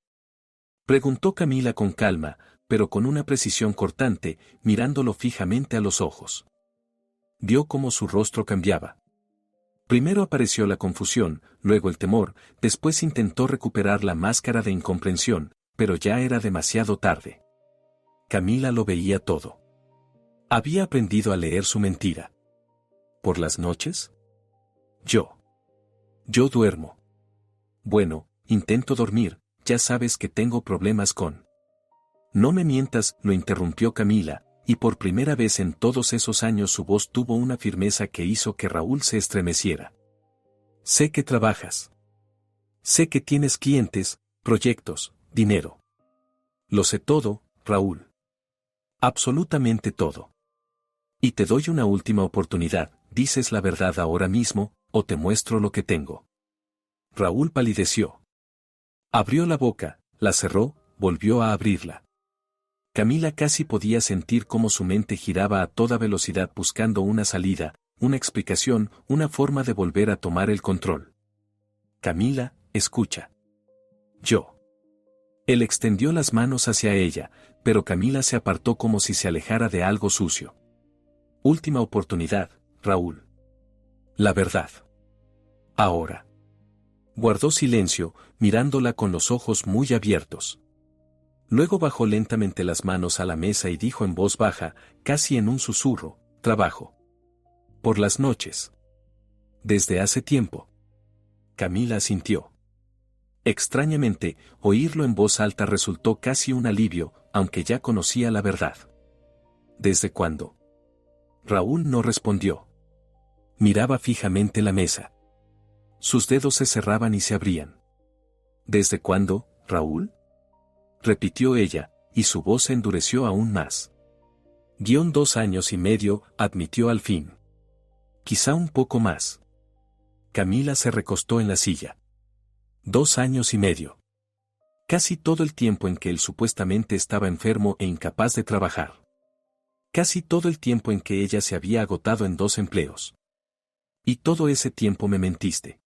preguntó Camila con calma, pero con una precisión cortante, mirándolo fijamente a los ojos. Vio cómo su rostro cambiaba. Primero apareció la confusión, luego el temor, después intentó recuperar la máscara de incomprensión, pero ya era demasiado tarde. Camila lo veía todo. Había aprendido a leer su mentira. ¿Por las noches? Yo duermo. Bueno, intento dormir, ya sabes que tengo problemas con... No me mientas, lo interrumpió Camila, y por primera vez en todos esos años su voz tuvo una firmeza que hizo que Raúl se estremeciera. Sé que trabajas. Sé que tienes clientes, proyectos, dinero. Lo sé todo, Raúl. Absolutamente todo. Y te doy una última oportunidad, dices la verdad ahora mismo, o te muestro lo que tengo. Raúl palideció. Abrió la boca, la cerró, volvió a abrirla. Camila casi podía sentir cómo su mente giraba a toda velocidad buscando una salida, una explicación, una forma de volver a tomar el control. Camila, escucha. Él extendió las manos hacia ella, pero Camila se apartó como si se alejara de algo sucio. Última oportunidad, Raúl. La verdad. Ahora. Guardó silencio, mirándola con los ojos muy abiertos. Luego bajó lentamente las manos a la mesa y dijo en voz baja, casi en un susurro, trabajo. Por las noches. Desde hace tiempo. Camila asintió. Extrañamente, oírlo en voz alta resultó casi un alivio, aunque ya conocía la verdad. ¿Desde cuándo? Raúl no respondió. Miraba fijamente la mesa. Sus dedos se cerraban y se abrían. ¿Desde cuándo, Raúl? Repitió ella, y su voz se endureció aún más. 2 años y medio, admitió al fin. Quizá un poco más. Camila se recostó en la silla. 2 años y medio. Casi todo el tiempo en que él supuestamente estaba enfermo e incapaz de trabajar. Casi todo el tiempo en que ella se había agotado en 2 empleos. Y todo ese tiempo me mentiste.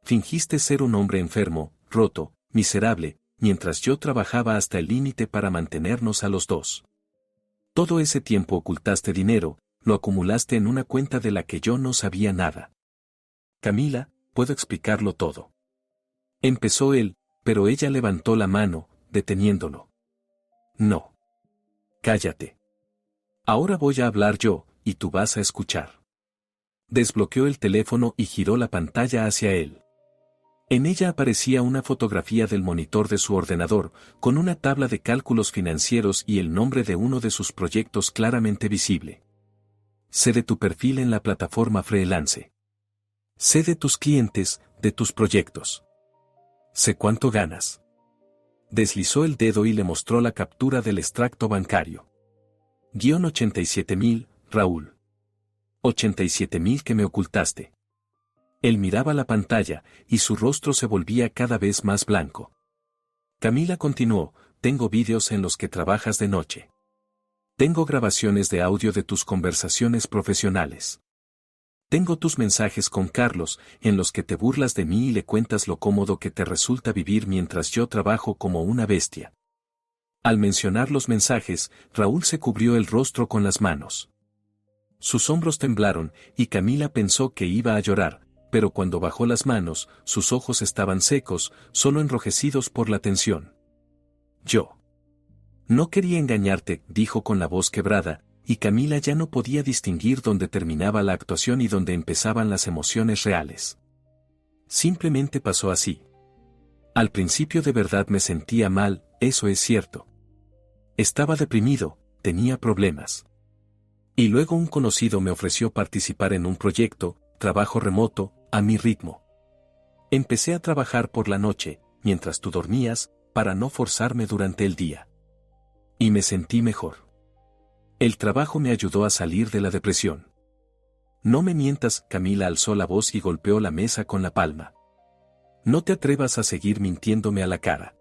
Fingiste ser un hombre enfermo, roto, miserable, mientras yo trabajaba hasta el límite para mantenernos a los dos. Todo ese tiempo ocultaste dinero, lo acumulaste en una cuenta de la que yo no sabía nada. Camila, puedo explicarlo todo. Empezó él, pero ella levantó la mano, deteniéndolo. No. Cállate. Ahora voy a hablar yo, y tú vas a escuchar. Desbloqueó el teléfono y giró la pantalla hacia él. En ella aparecía una fotografía del monitor de su ordenador, con una tabla de cálculos financieros y el nombre de uno de sus proyectos claramente visible. Sé de tu perfil en la plataforma Freelance. Sé de tus clientes, de tus proyectos. Sé cuánto ganas. Deslizó el dedo y le mostró la captura del extracto bancario. 87.000, Raúl. 87.000 que me ocultaste. Él miraba la pantalla, y su rostro se volvía cada vez más blanco. Camila continuó, tengo vídeos en los que trabajas de noche. Tengo grabaciones de audio de tus conversaciones profesionales. Tengo tus mensajes con Carlos, en los que te burlas de mí y le cuentas lo cómodo que te resulta vivir mientras yo trabajo como una bestia. Al mencionar los mensajes, Raúl se cubrió el rostro con las manos. Sus hombros temblaron, y Camila pensó que iba a llorar, pero cuando bajó las manos, sus ojos estaban secos, solo enrojecidos por la tensión. Yo no quería engañarte, dijo con la voz quebrada, y Camila ya no podía distinguir dónde terminaba la actuación y dónde empezaban las emociones reales. Simplemente pasó así. Al principio de verdad me sentía mal, eso es cierto. Estaba deprimido, tenía problemas. Y luego un conocido me ofreció participar en un proyecto, trabajo remoto, a mi ritmo. Empecé a trabajar por la noche, mientras tú dormías, para no forzarme durante el día. Y me sentí mejor. El trabajo me ayudó a salir de la depresión. No me mientas, Camila alzó la voz y golpeó la mesa con la palma. No te atrevas a seguir mintiéndome a la cara.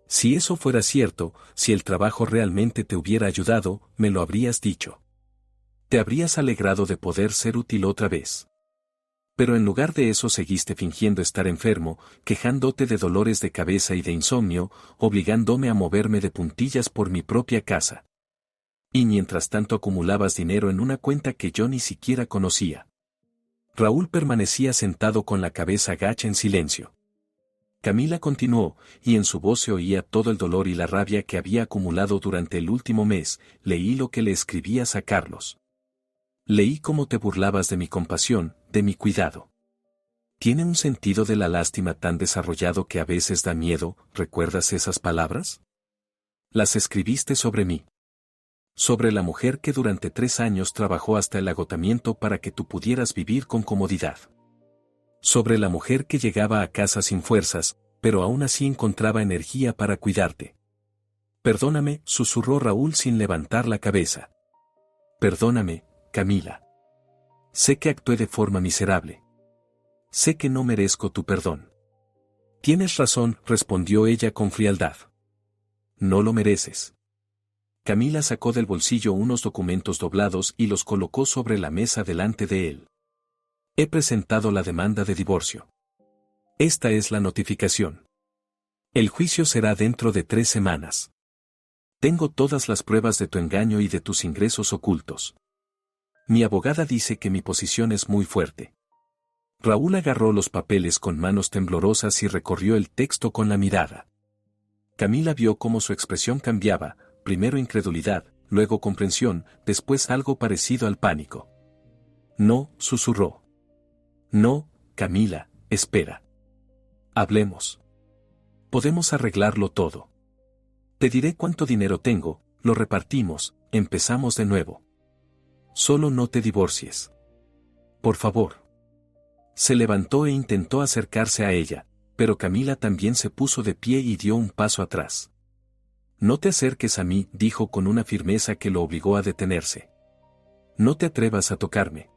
Si eso fuera cierto, si el trabajo realmente te hubiera ayudado, me lo habrías dicho. Te habrías alegrado de poder ser útil otra vez. Pero en lugar de eso seguiste fingiendo estar enfermo, quejándote de dolores de cabeza y de insomnio, obligándome a moverme de puntillas por mi propia casa. Y mientras tanto acumulabas dinero en una cuenta que yo ni siquiera conocía. Raúl permanecía sentado con la cabeza gacha en silencio. Camila continuó, y en su voz se oía todo el dolor y la rabia que había acumulado durante el último mes. Leí lo que le escribías a Carlos. Leí cómo te burlabas de mi compasión, de mi cuidado. Tiene un sentido de la lástima tan desarrollado que a veces da miedo. ¿Recuerdas esas palabras? Las escribiste sobre mí. Sobre la mujer que durante 3 años trabajó hasta el agotamiento para que tú pudieras vivir con comodidad. Sobre la mujer que llegaba a casa sin fuerzas, pero aún así encontraba energía para cuidarte. Perdóname, susurró Raúl sin levantar la cabeza. Perdóname, Camila. Sé que actué de forma miserable. Sé que no merezco tu perdón. Tienes razón, respondió ella con frialdad. No lo mereces. Camila sacó del bolsillo unos documentos doblados y los colocó sobre la mesa delante de él. He presentado la demanda de divorcio. Esta es la notificación. El juicio será dentro de 3 semanas. Tengo todas las pruebas de tu engaño y de tus ingresos ocultos. Mi abogada dice que mi posición es muy fuerte. Raúl agarró los papeles con manos temblorosas y recorrió el texto con la mirada. Camila vio cómo su expresión cambiaba, primero incredulidad, luego comprensión, después algo parecido al pánico. No, susurró. No, Camila, espera. Hablemos. Podemos arreglarlo todo. Te diré cuánto dinero tengo, lo repartimos, empezamos de nuevo. Solo no te divorcies. Por favor. Se levantó e intentó acercarse a ella, pero Camila también se puso de pie y dio un paso atrás. No te acerques a mí, dijo con una firmeza que lo obligó a detenerse. No te atrevas a tocarme.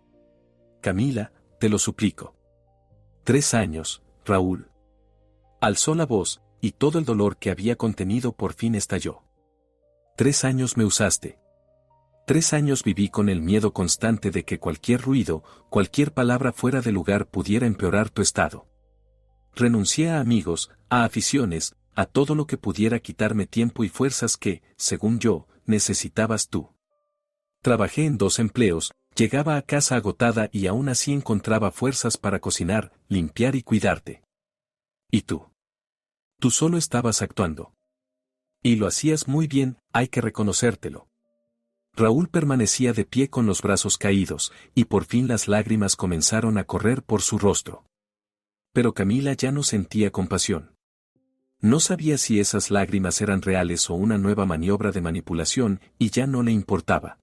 Camila, te lo suplico. 3 años, Raúl. Alzó la voz, y todo el dolor que había contenido por fin estalló. 3 años me usaste. 3 años viví con el miedo constante de que cualquier ruido, cualquier palabra fuera de lugar pudiera empeorar tu estado. Renuncié a amigos, a aficiones, a todo lo que pudiera quitarme tiempo y fuerzas que, según yo, necesitabas tú. Trabajé en 2 empleos, llegaba a casa agotada y aún así encontraba fuerzas para cocinar, limpiar y cuidarte. ¿Y tú? Tú solo estabas actuando. Y lo hacías muy bien, hay que reconocértelo. Raúl permanecía de pie con los brazos caídos, y por fin las lágrimas comenzaron a correr por su rostro. Pero Camila ya no sentía compasión. No sabía si esas lágrimas eran reales o una nueva maniobra de manipulación, y ya no le importaba.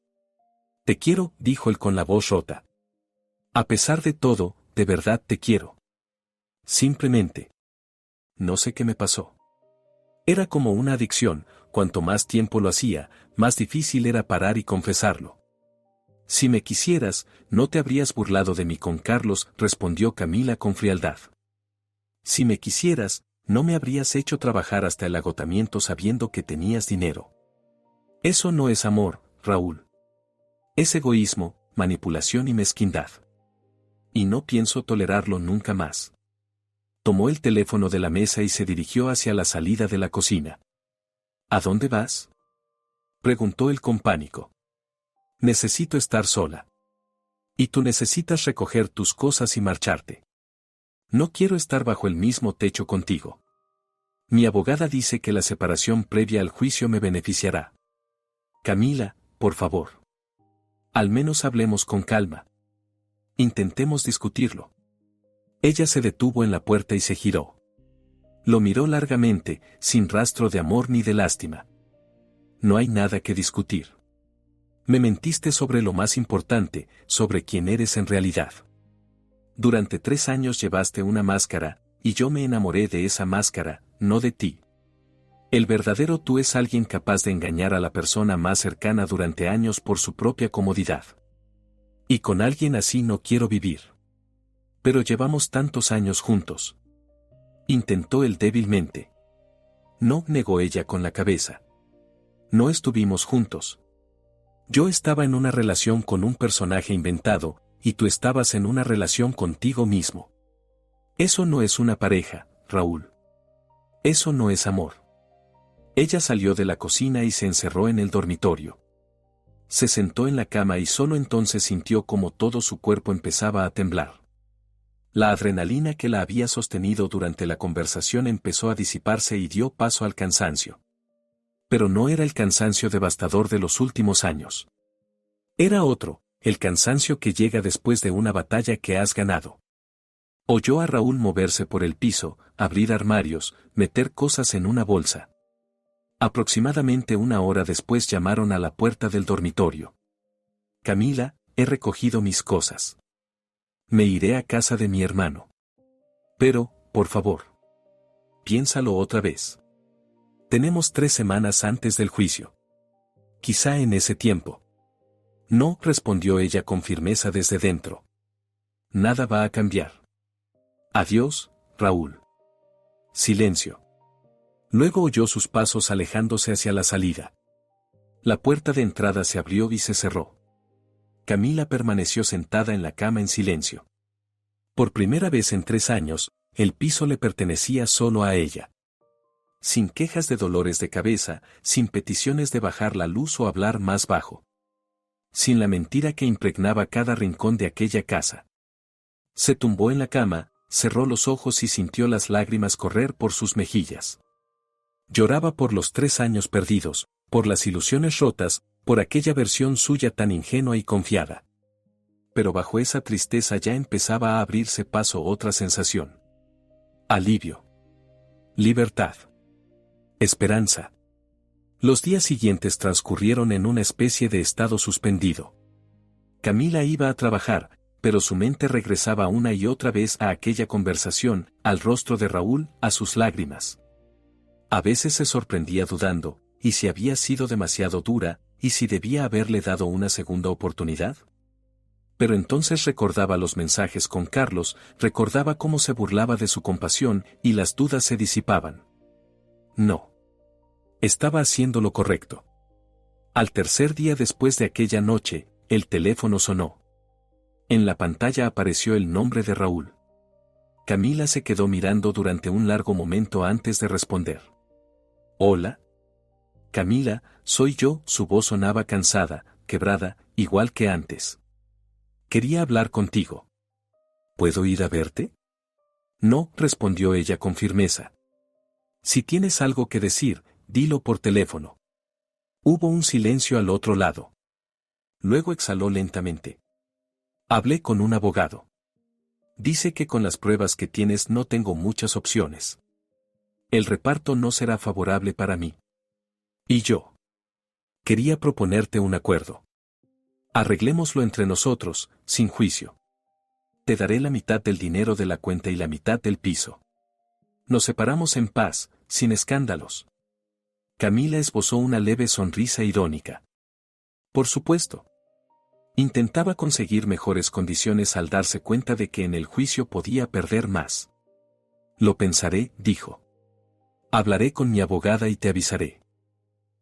Te quiero, dijo él con la voz rota. A pesar de todo, de verdad te quiero. Simplemente. No sé qué me pasó. Era como una adicción, cuanto más tiempo lo hacía, más difícil era parar y confesarlo. Si me quisieras, no te habrías burlado de mí con Carlos, respondió Camila con frialdad. Si me quisieras, no me habrías hecho trabajar hasta el agotamiento sabiendo que tenías dinero. Eso no es amor, Raúl. Es egoísmo, manipulación y mezquindad. Y no pienso tolerarlo nunca más. Tomó el teléfono de la mesa y se dirigió hacia la salida de la cocina. ¿A dónde vas?, preguntó él con pánico. Necesito estar sola. Y tú necesitas recoger tus cosas y marcharte. No quiero estar bajo el mismo techo contigo. Mi abogada dice que la separación previa al juicio me beneficiará. Camila, por favor. Al menos hablemos con calma. Intentemos discutirlo. Ella se detuvo en la puerta y se giró. Lo miró largamente, sin rastro de amor ni de lástima. No hay nada que discutir. Me mentiste sobre lo más importante, sobre quién eres en realidad. Durante 3 años llevaste una máscara, y yo me enamoré de esa máscara, no de ti. El verdadero tú es alguien capaz de engañar a la persona más cercana durante años por su propia comodidad. Y con alguien así no quiero vivir. Pero llevamos tantos años juntos. Intentó él débilmente. No, negó ella con la cabeza. No estuvimos juntos. Yo estaba en una relación con un personaje inventado, y tú estabas en una relación contigo mismo. Eso no es una pareja, Raúl. Eso no es amor. Ella salió de la cocina y se encerró en el dormitorio. Se sentó en la cama y solo entonces sintió como todo su cuerpo empezaba a temblar. La adrenalina que la había sostenido durante la conversación empezó a disiparse y dio paso al cansancio. Pero no era el cansancio devastador de los últimos años. Era otro, el cansancio que llega después de una batalla que has ganado. Oyó a Raúl moverse por el piso, abrir armarios, meter cosas en una bolsa. Aproximadamente una hora después llamaron a la puerta del dormitorio. Camila, he recogido mis cosas. Me iré a casa de mi hermano. Pero, por favor. Piénsalo otra vez. Tenemos 3 semanas antes del juicio. Quizá en ese tiempo. No, respondió ella con firmeza desde dentro. Nada va a cambiar. Adiós, Raúl. Silencio. Luego oyó sus pasos alejándose hacia la salida. La puerta de entrada se abrió y se cerró. Camila permaneció sentada en la cama en silencio. Por primera vez en 3 años, el piso le pertenecía solo a ella. Sin quejas de dolores de cabeza, sin peticiones de bajar la luz o hablar más bajo. Sin la mentira que impregnaba cada rincón de aquella casa. Se tumbó en la cama, cerró los ojos y sintió las lágrimas correr por sus mejillas. Lloraba por los 3 años perdidos, por las ilusiones rotas, por aquella versión suya tan ingenua y confiada. Pero bajo esa tristeza ya empezaba a abrirse paso otra sensación. Alivio. Libertad. Esperanza. Los días siguientes transcurrieron en una especie de estado suspendido. Camila iba a trabajar, pero su mente regresaba una y otra vez a aquella conversación, al rostro de Raúl, a sus lágrimas. A veces se sorprendía dudando, ¿y si había sido demasiado dura, y si debía haberle dado una segunda oportunidad? Pero entonces recordaba los mensajes con Carlos, recordaba cómo se burlaba de su compasión, y las dudas se disipaban. No. Estaba haciendo lo correcto. Al tercer día después de aquella noche, el teléfono sonó. En la pantalla apareció el nombre de Raúl. Camila se quedó mirando durante un largo momento antes de responder. ¿Hola? Camila, soy yo, su voz sonaba cansada, quebrada, igual que antes. Quería hablar contigo. ¿Puedo ir a verte? No, respondió ella con firmeza. Si tienes algo que decir, dilo por teléfono. Hubo un silencio al otro lado. Luego exhaló lentamente. Hablé con un abogado. Dice que con las pruebas que tienes no tengo muchas opciones. El reparto no será favorable para mí. Y yo. Quería proponerte un acuerdo. Arreglémoslo entre nosotros, sin juicio. Te daré la mitad del dinero de la cuenta y la mitad del piso. Nos separamos en paz, sin escándalos. Camila esbozó una leve sonrisa irónica. Por supuesto. Intentaba conseguir mejores condiciones al darse cuenta de que en el juicio podía perder más. Lo pensaré, dijo. Hablaré con mi abogada y te avisaré.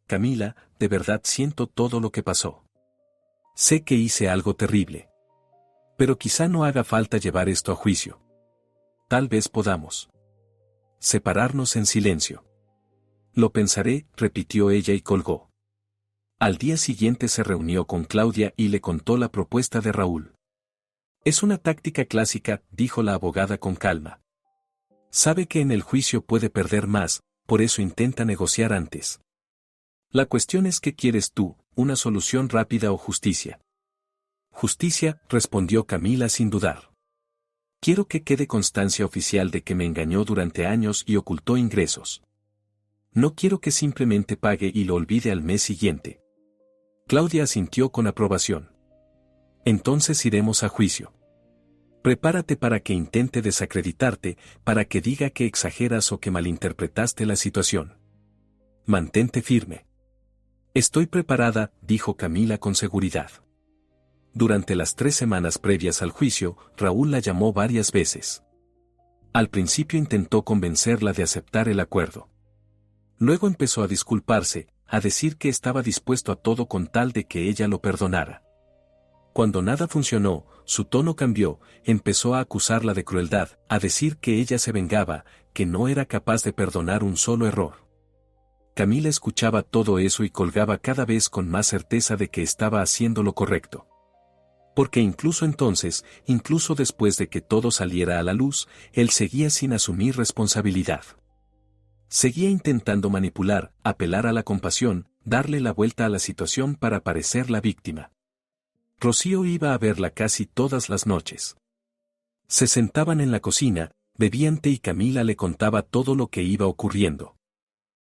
Camila, de verdad siento todo lo que pasó. Sé que hice algo terrible. Pero quizá no haga falta llevar esto a juicio. Tal vez podamos separarnos en silencio. Lo pensaré, repitió ella y colgó. Al día siguiente se reunió con Claudia y le contó la propuesta de Raúl. Es una táctica clásica, dijo la abogada con calma. Sabe que en el juicio puede perder más, por eso intenta negociar antes. La cuestión es ¿qué quieres tú, una solución rápida o justicia? Justicia, respondió Camila sin dudar. Quiero que quede constancia oficial de que me engañó durante años y ocultó ingresos. No quiero que simplemente pague y lo olvide al mes siguiente. Claudia asintió con aprobación. Entonces iremos a juicio. Prepárate para que intente desacreditarte, para que diga que exageras o que malinterpretaste la situación. Mantente firme. Estoy preparada, dijo Camila con seguridad. Durante las 3 semanas previas al juicio, Raúl la llamó varias veces. Al principio intentó convencerla de aceptar el acuerdo. Luego empezó a disculparse, a decir que estaba dispuesto a todo con tal de que ella lo perdonara. Cuando nada funcionó, su tono cambió, empezó a acusarla de crueldad, a decir que ella se vengaba, que no era capaz de perdonar un solo error. Camila escuchaba todo eso y colgaba cada vez con más certeza de que estaba haciendo lo correcto. Porque incluso entonces, incluso después de que todo saliera a la luz, él seguía sin asumir responsabilidad. Seguía intentando manipular, apelar a la compasión, darle la vuelta a la situación para parecer la víctima. Rocío iba a verla casi todas las noches. Se sentaban en la cocina, bebían té y Camila le contaba todo lo que iba ocurriendo.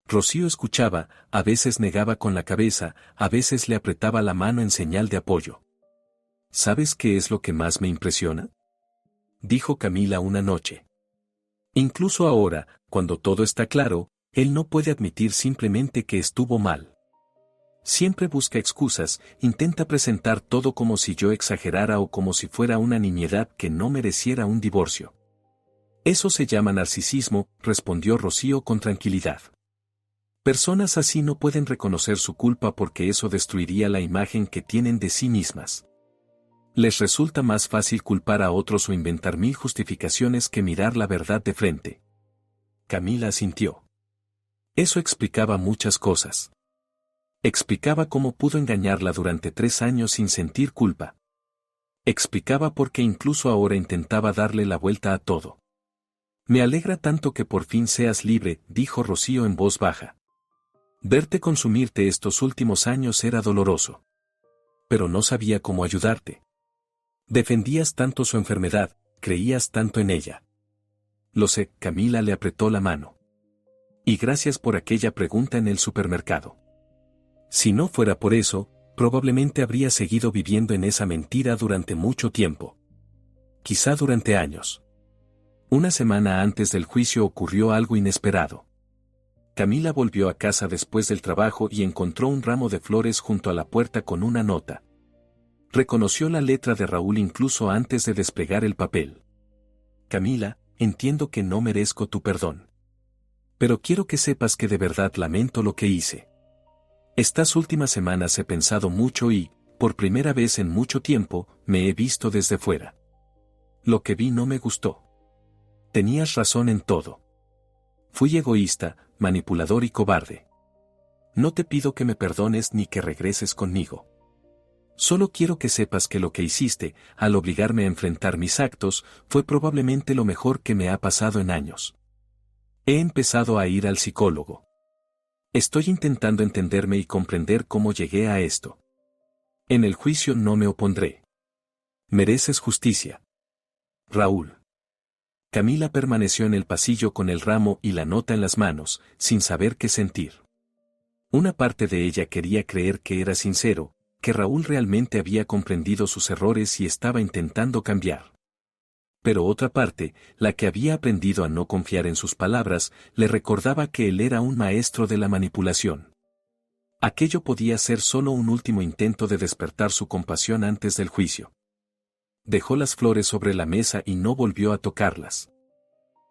Rocío escuchaba, a veces negaba con la cabeza, a veces le apretaba la mano en señal de apoyo. ¿Sabes qué es lo que más me impresiona?, dijo Camila una noche. Incluso ahora, cuando todo está claro, él no puede admitir simplemente que estuvo mal. Siempre busca excusas, intenta presentar todo como si yo exagerara o como si fuera una nimiedad que no mereciera un divorcio. Eso se llama narcisismo, respondió Rocío con tranquilidad. Personas así no pueden reconocer su culpa porque eso destruiría la imagen que tienen de sí mismas. Les resulta más fácil culpar a otros o inventar mil justificaciones que mirar la verdad de frente. Camila asintió. Eso explicaba muchas cosas. Explicaba cómo pudo engañarla durante 3 años sin sentir culpa. Explicaba por qué incluso ahora intentaba darle la vuelta a todo. Me alegra tanto que por fin seas libre, dijo Rocío en voz baja. Verte consumirte estos últimos años era doloroso. Pero no sabía cómo ayudarte. Defendías tanto su enfermedad, creías tanto en ella. Lo sé, Camila le apretó la mano. Y gracias por aquella pregunta en el supermercado. Si no fuera por eso, probablemente habría seguido viviendo en esa mentira durante mucho tiempo. Quizá durante años. Una semana antes del juicio ocurrió algo inesperado. Camila volvió a casa después del trabajo y encontró un ramo de flores junto a la puerta con una nota. Reconoció la letra de Raúl incluso antes de desplegar el papel. Camila, entiendo que no merezco tu perdón. Pero quiero que sepas que de verdad lamento lo que hice. Estas últimas semanas he pensado mucho y, por primera vez en mucho tiempo, me he visto desde fuera. Lo que vi no me gustó. Tenías razón en todo. Fui egoísta, manipulador y cobarde. No te pido que me perdones ni que regreses conmigo. Solo quiero que sepas que lo que hiciste, al obligarme a enfrentar mis actos, fue probablemente lo mejor que me ha pasado en años. He empezado a ir al psicólogo. Estoy intentando entenderme y comprender cómo llegué a esto. En el juicio no me opondré. Mereces justicia. Raúl. Camila permaneció en el pasillo con el ramo y la nota en las manos, sin saber qué sentir. Una parte de ella quería creer que era sincero, que Raúl realmente había comprendido sus errores y estaba intentando cambiar. Pero otra parte, la que había aprendido a no confiar en sus palabras, le recordaba que él era un maestro de la manipulación. Aquello podía ser solo un último intento de despertar su compasión antes del juicio. Dejó las flores sobre la mesa y no volvió a tocarlas.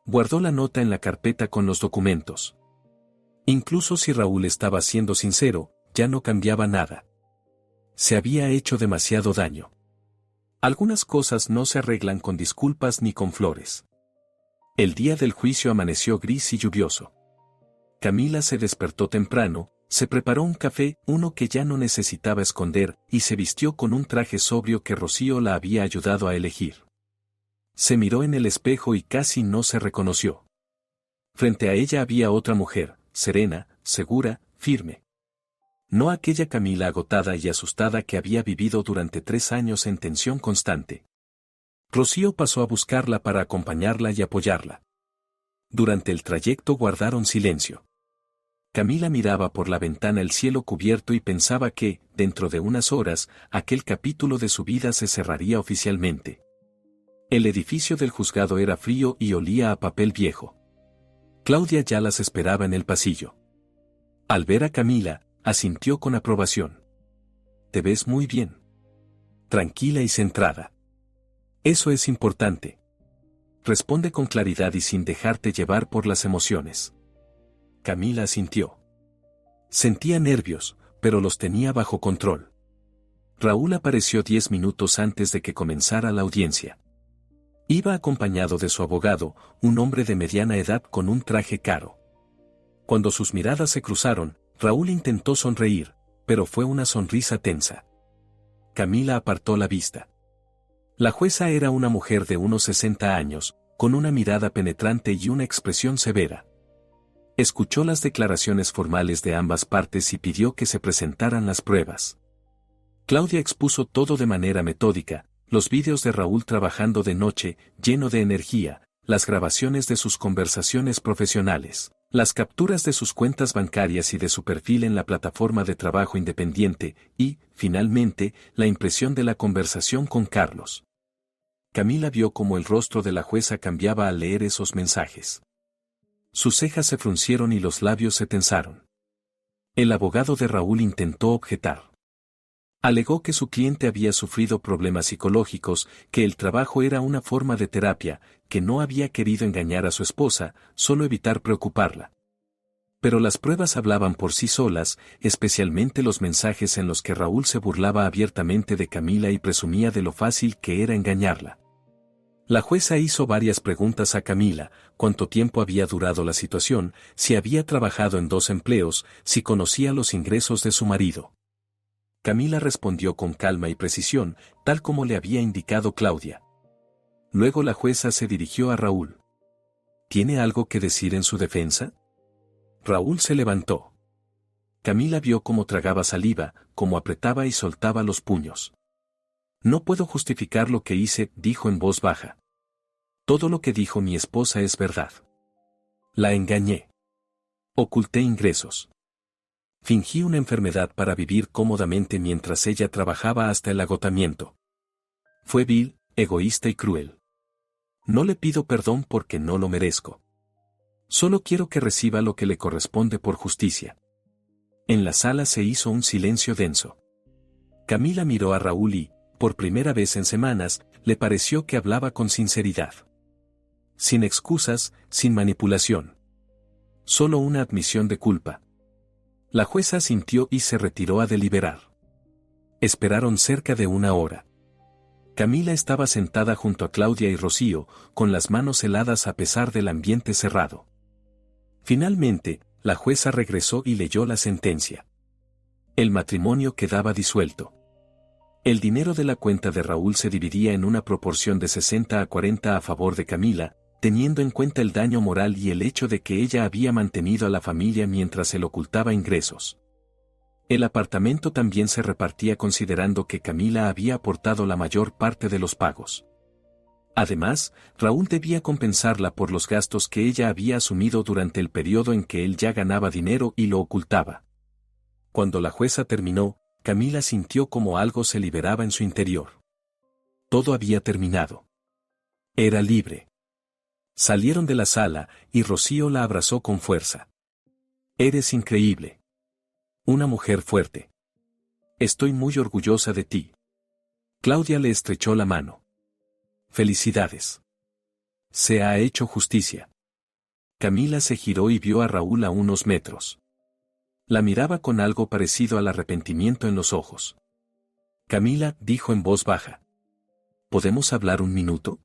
Guardó la nota en la carpeta con los documentos. Incluso si Raúl estaba siendo sincero, ya no cambiaba nada. Se había hecho demasiado daño. Algunas cosas no se arreglan con disculpas ni con flores. El día del juicio amaneció gris y lluvioso. Camila se despertó temprano, se preparó un café, uno que ya no necesitaba esconder, y se vistió con un traje sobrio que Rocío la había ayudado a elegir. Se miró en el espejo y casi no se reconoció. Frente a ella había otra mujer, serena, segura, firme. No aquella Camila agotada y asustada que había vivido durante 3 años en tensión constante. Rocío pasó a buscarla para acompañarla y apoyarla. Durante el trayecto guardaron silencio. Camila miraba por la ventana el cielo cubierto y pensaba que, dentro de unas horas, aquel capítulo de su vida se cerraría oficialmente. El edificio del juzgado era frío y olía a papel viejo. Claudia ya las esperaba en el pasillo. Al ver a Camila, asintió con aprobación. Te ves muy bien. Tranquila y centrada. Eso es importante. Responde con claridad y sin dejarte llevar por las emociones. Camila asintió. Sentía nervios, pero los tenía bajo control. Raúl apareció 10 minutos antes de que comenzara la audiencia. Iba acompañado de su abogado, un hombre de mediana edad con un traje caro. Cuando sus miradas se cruzaron, Raúl intentó sonreír, pero fue una sonrisa tensa. Camila apartó la vista. La jueza era una mujer de unos 60 años, con una mirada penetrante y una expresión severa. Escuchó las declaraciones formales de ambas partes y pidió que se presentaran las pruebas. Claudia expuso todo de manera metódica, los vídeos de Raúl trabajando de noche, lleno de energía, las grabaciones de sus conversaciones profesionales, las capturas de sus cuentas bancarias y de su perfil en la plataforma de trabajo independiente, y, finalmente, la impresión de la conversación con Carlos. Camila vio cómo el rostro de la jueza cambiaba al leer esos mensajes. Sus cejas se fruncieron y los labios se tensaron. El abogado de Raúl intentó objetar. Alegó que su cliente había sufrido problemas psicológicos, que el trabajo era una forma de terapia, que no había querido engañar a su esposa, solo evitar preocuparla. Pero las pruebas hablaban por sí solas, especialmente los mensajes en los que Raúl se burlaba abiertamente de Camila y presumía de lo fácil que era engañarla. La jueza hizo varias preguntas a Camila: cuánto tiempo había durado la situación, si había trabajado en 2 empleos, si conocía los ingresos de su marido. Camila respondió con calma y precisión, tal como le había indicado Claudia. Luego la jueza se dirigió a Raúl. ¿Tiene algo que decir en su defensa? Raúl se levantó. Camila vio cómo tragaba saliva, cómo apretaba y soltaba los puños. No puedo justificar lo que hice, dijo en voz baja. Todo lo que dijo mi esposa es verdad. La engañé. Oculté ingresos. Fingí una enfermedad para vivir cómodamente mientras ella trabajaba hasta el agotamiento. Fue vil, egoísta y cruel. No le pido perdón porque no lo merezco. Solo quiero que reciba lo que le corresponde por justicia. En la sala se hizo un silencio denso. Camila miró a Raúl y, por primera vez en semanas, le pareció que hablaba con sinceridad. Sin excusas, sin manipulación. Solo una admisión de culpa. La jueza asintió y se retiró a deliberar. Esperaron cerca de 1 hora. Camila estaba sentada junto a Claudia y Rocío, con las manos heladas a pesar del ambiente cerrado. Finalmente, la jueza regresó y leyó la sentencia. El matrimonio quedaba disuelto. El dinero de la cuenta de Raúl se dividía en una proporción de 60 a 40 a favor de Camila, teniendo en cuenta el daño moral y el hecho de que ella había mantenido a la familia mientras él ocultaba ingresos. El apartamento también se repartía considerando que Camila había aportado la mayor parte de los pagos. Además, Raúl debía compensarla por los gastos que ella había asumido durante el periodo en que él ya ganaba dinero y lo ocultaba. Cuando la jueza terminó, Camila sintió como algo se liberaba en su interior. Todo había terminado. Era libre. Salieron de la sala, y Rocío la abrazó con fuerza. Eres increíble. Una mujer fuerte. Estoy muy orgullosa de ti. Claudia le estrechó la mano. Felicidades. Se ha hecho justicia. Camila se giró y vio a Raúl a unos metros. La miraba con algo parecido al arrepentimiento en los ojos. Camila dijo en voz baja. ¿Podemos hablar un minuto?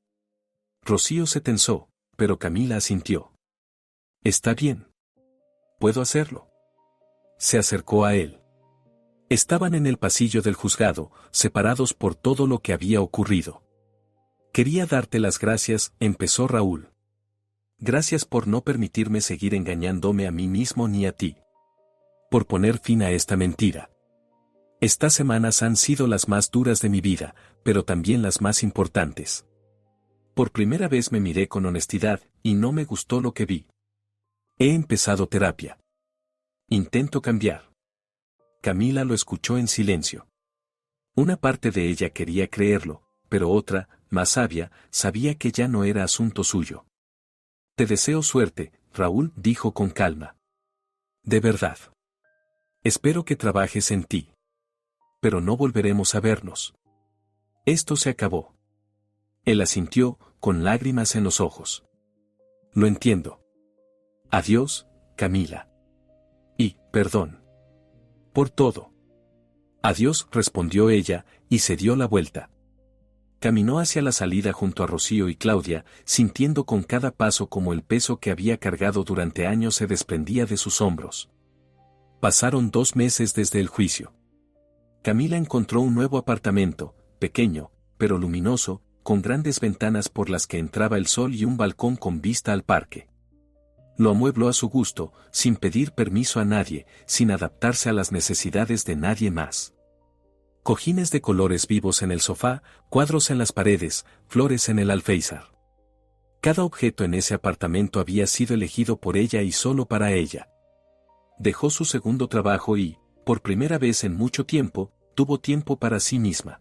Rocío se tensó, pero Camila asintió. Está bien. Puedo hacerlo. Se acercó a él. Estaban en el pasillo del juzgado, separados por todo lo que había ocurrido. Quería darte las gracias, empezó Raúl. Gracias por no permitirme seguir engañándome a mí mismo ni a ti. Por poner fin a esta mentira. Estas semanas han sido las más duras de mi vida, pero también las más importantes. Por primera vez me miré con honestidad, y no me gustó lo que vi. He empezado terapia. Intento cambiar. Camila lo escuchó en silencio. Una parte de ella quería creerlo, pero otra, más sabia, sabía que ya no era asunto suyo. Te deseo suerte, Raúl dijo con calma. De verdad. Espero que trabajes en ti. Pero no volveremos a vernos. Esto se acabó. Él asintió, con lágrimas en los ojos. Lo entiendo. Adiós, Camila. Y, perdón. Por todo. Adiós, respondió ella, y se dio la vuelta. Caminó hacia la salida junto a Rocío y Claudia, sintiendo con cada paso como el peso que había cargado durante años se desprendía de sus hombros. Pasaron 2 meses desde el juicio. Camila encontró un nuevo apartamento, pequeño, pero luminoso, con grandes ventanas por las que entraba el sol y un balcón con vista al parque. Lo amuebló a su gusto, sin pedir permiso a nadie, sin adaptarse a las necesidades de nadie más. Cojines de colores vivos en el sofá, cuadros en las paredes, flores en el alféizar. Cada objeto en ese apartamento había sido elegido por ella y solo para ella. Dejó su segundo trabajo y, por primera vez en mucho tiempo, tuvo tiempo para sí misma.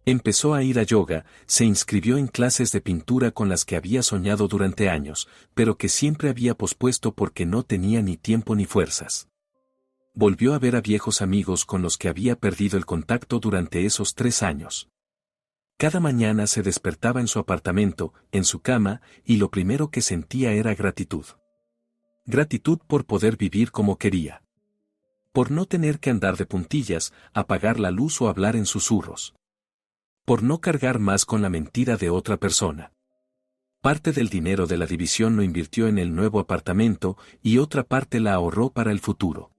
Empezó a ir a yoga, se inscribió en clases de pintura con las que había soñado durante años, pero que siempre había pospuesto porque no tenía ni tiempo ni fuerzas. Volvió a ver a viejos amigos con los que había perdido el contacto durante esos 3 años. Cada mañana se despertaba en su apartamento, en su cama, y lo primero que sentía era gratitud. Gratitud por poder vivir como quería. Por no tener que andar de puntillas, apagar la luz o hablar en susurros. Por no cargar más con la mentira de otra persona. Parte del dinero de la división lo invirtió en el nuevo apartamento y otra parte la ahorró para el futuro.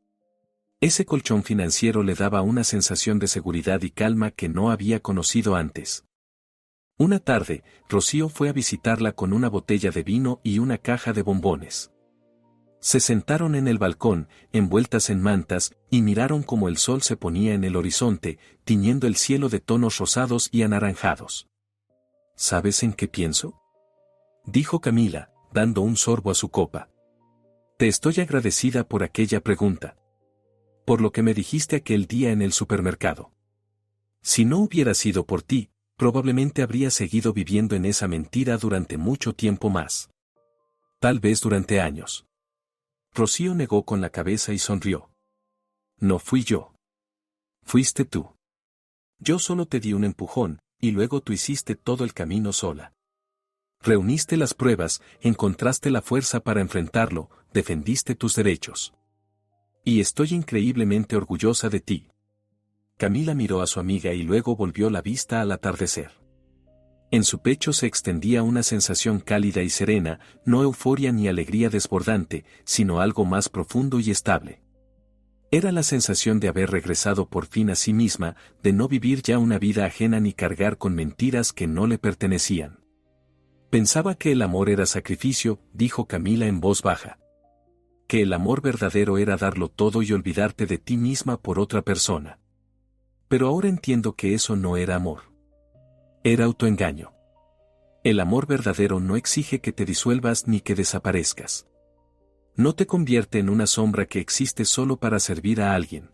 Ese colchón financiero le daba una sensación de seguridad y calma que no había conocido antes. Una tarde, Rocío fue a visitarla con una botella de vino y una caja de bombones. Se sentaron en el balcón, envueltas en mantas, y miraron cómo el sol se ponía en el horizonte, tiñendo el cielo de tonos rosados y anaranjados. ¿Sabes en qué pienso?, dijo Camila, dando un sorbo a su copa. Te estoy agradecida por aquella pregunta. Por lo que me dijiste aquel día en el supermercado. Si no hubiera sido por ti, probablemente habría seguido viviendo en esa mentira durante mucho tiempo más. Tal vez durante años. Rocío negó con la cabeza y sonrió. No fui yo. Fuiste tú. Yo solo te di un empujón, y luego tú hiciste todo el camino sola. Reuniste las pruebas, encontraste la fuerza para enfrentarlo, defendiste tus derechos. Y estoy increíblemente orgullosa de ti. Camila miró a su amiga y luego volvió la vista al atardecer. En su pecho se extendía una sensación cálida y serena, no euforia ni alegría desbordante, sino algo más profundo y estable. Era la sensación de haber regresado por fin a sí misma, de no vivir ya una vida ajena ni cargar con mentiras que no le pertenecían. Pensaba que el amor era sacrificio, dijo Camila en voz baja. Que el amor verdadero era darlo todo y olvidarte de ti misma por otra persona. Pero ahora entiendo que eso no era amor. Era autoengaño. El amor verdadero no exige que te disuelvas ni que desaparezcas. No te convierte en una sombra que existe solo para servir a alguien.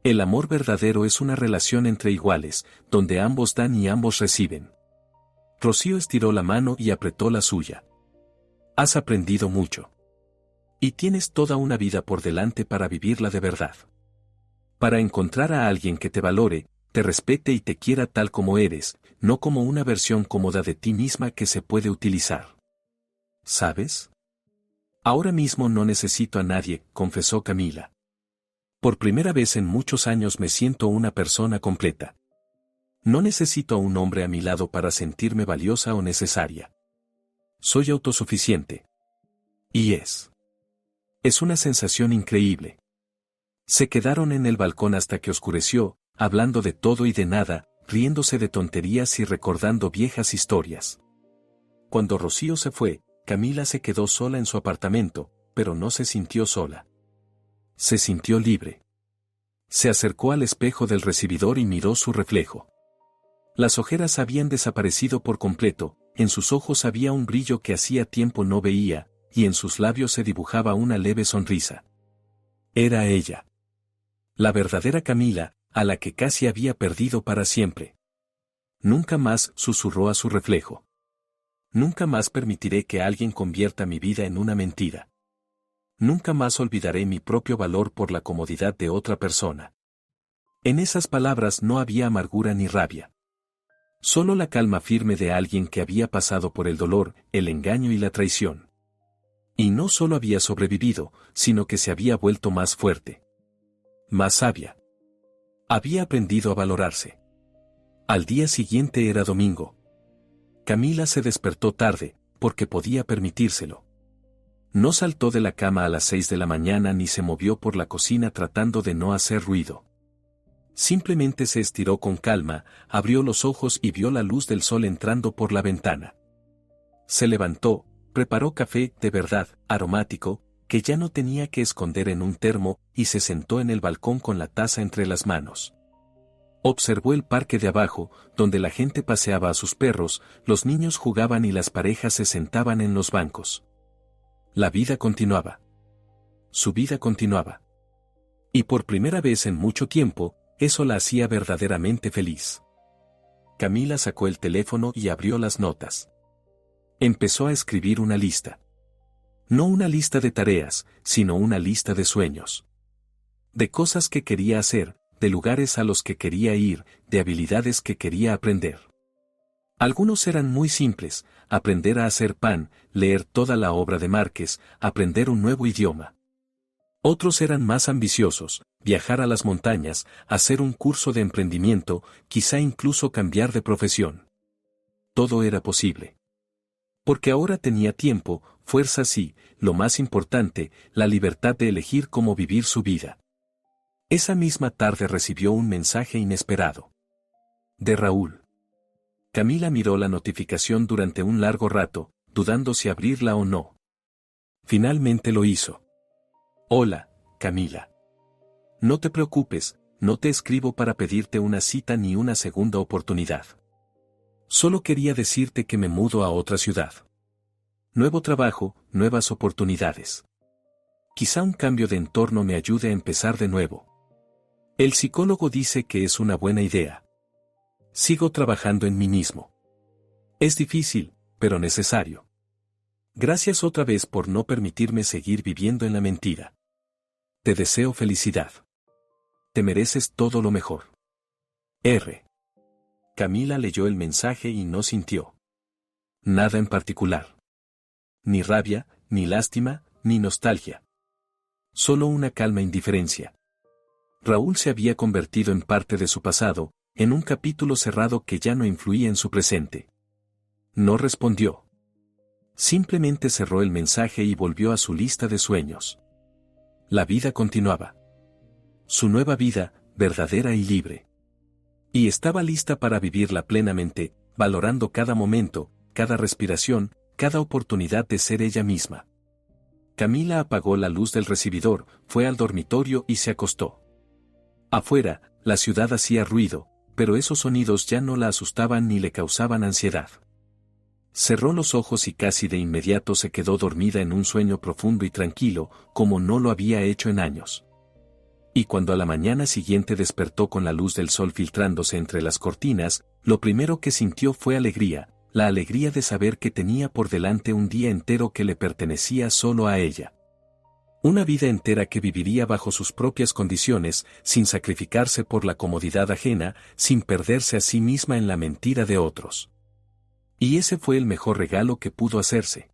El amor verdadero es una relación entre iguales, donde ambos dan y ambos reciben. Rocío estiró la mano y apretó la suya. Has aprendido mucho. Y tienes toda una vida por delante para vivirla de verdad. Para encontrar a alguien que te valore, te respete y te quiera tal como eres, no como una versión cómoda de ti misma que se puede utilizar. ¿Sabes? Ahora mismo no necesito a nadie, confesó Camila. Por primera vez en muchos años me siento una persona completa. No necesito a un hombre a mi lado para sentirme valiosa o necesaria. Soy autosuficiente. Y es una sensación increíble. Se quedaron en el balcón hasta que oscureció, hablando de todo y de nada, riéndose de tonterías y recordando viejas historias. Cuando Rocío se fue, Camila se quedó sola en su apartamento, pero no se sintió sola. Se sintió libre. Se acercó al espejo del recibidor y miró su reflejo. Las ojeras habían desaparecido por completo, en sus ojos había un brillo que hacía tiempo no veía, y en sus labios se dibujaba una leve sonrisa. Era ella. La verdadera Camila, a la que casi había perdido para siempre. Nunca más, susurró a su reflejo. Nunca más permitiré que alguien convierta mi vida en una mentira. Nunca más olvidaré mi propio valor por la comodidad de otra persona. En esas palabras no había amargura ni rabia. Solo la calma firme de alguien que había pasado por el dolor, el engaño y la traición. Y no solo había sobrevivido, sino que se había vuelto más fuerte. Más sabia. Había aprendido a valorarse. Al día siguiente era domingo. Camila se despertó tarde, porque podía permitírselo. No saltó de la cama a las 6 de la mañana ni se movió por la cocina tratando de no hacer ruido. Simplemente se estiró con calma, abrió los ojos y vio la luz del sol entrando por la ventana. Se levantó, preparó café de verdad, aromático, que ya no tenía que esconder en un termo, y se sentó en el balcón con la taza entre las manos. Observó el parque de abajo, donde la gente paseaba a sus perros, los niños jugaban y las parejas se sentaban en los bancos. La vida continuaba. Su vida continuaba. Y por primera vez en mucho tiempo, eso la hacía verdaderamente feliz. Camila sacó el teléfono y abrió las notas. Empezó a escribir una lista. No una lista de tareas, sino una lista de sueños. De cosas que quería hacer, de lugares a los que quería ir, de habilidades que quería aprender. Algunos eran muy simples: aprender a hacer pan, leer toda la obra de Márquez, aprender un nuevo idioma. Otros eran más ambiciosos: viajar a las montañas, hacer un curso de emprendimiento, quizá incluso cambiar de profesión. Todo era posible. Porque ahora tenía tiempo, fuerzas y, lo más importante, la libertad de elegir cómo vivir su vida. Esa misma tarde recibió un mensaje inesperado. De Raúl. Camila miró la notificación durante un largo rato, dudando si abrirla o no. Finalmente lo hizo. Hola, Camila. No te preocupes, no te escribo para pedirte una cita ni una segunda oportunidad. Solo quería decirte que me mudo a otra ciudad. Nuevo trabajo, nuevas oportunidades. Quizá un cambio de entorno me ayude a empezar de nuevo. El psicólogo dice que es una buena idea. Sigo trabajando en mí mismo. Es difícil, pero necesario. Gracias otra vez por no permitirme seguir viviendo en la mentira. Te deseo felicidad. Te mereces todo lo mejor. R. Camila leyó el mensaje y no sintió nada en particular. Ni rabia, ni lástima, ni nostalgia. Solo una calma indiferencia. Raúl se había convertido en parte de su pasado, en un capítulo cerrado que ya no influía en su presente. No respondió. Simplemente cerró el mensaje y volvió a su lista de sueños. La vida continuaba. Su nueva vida, verdadera y libre. Y estaba lista para vivirla plenamente, valorando cada momento, cada respiración, cada oportunidad de ser ella misma. Camila apagó la luz del recibidor, fue al dormitorio y se acostó. Afuera, la ciudad hacía ruido, pero esos sonidos ya no la asustaban ni le causaban ansiedad. Cerró los ojos y casi de inmediato se quedó dormida en un sueño profundo y tranquilo, como no lo había hecho en años. Y cuando a la mañana siguiente despertó con la luz del sol filtrándose entre las cortinas, lo primero que sintió fue alegría, la alegría de saber que tenía por delante un día entero que le pertenecía solo a ella. Una vida entera que viviría bajo sus propias condiciones, sin sacrificarse por la comodidad ajena, sin perderse a sí misma en la mentira de otros. Y ese fue el mejor regalo que pudo hacerse.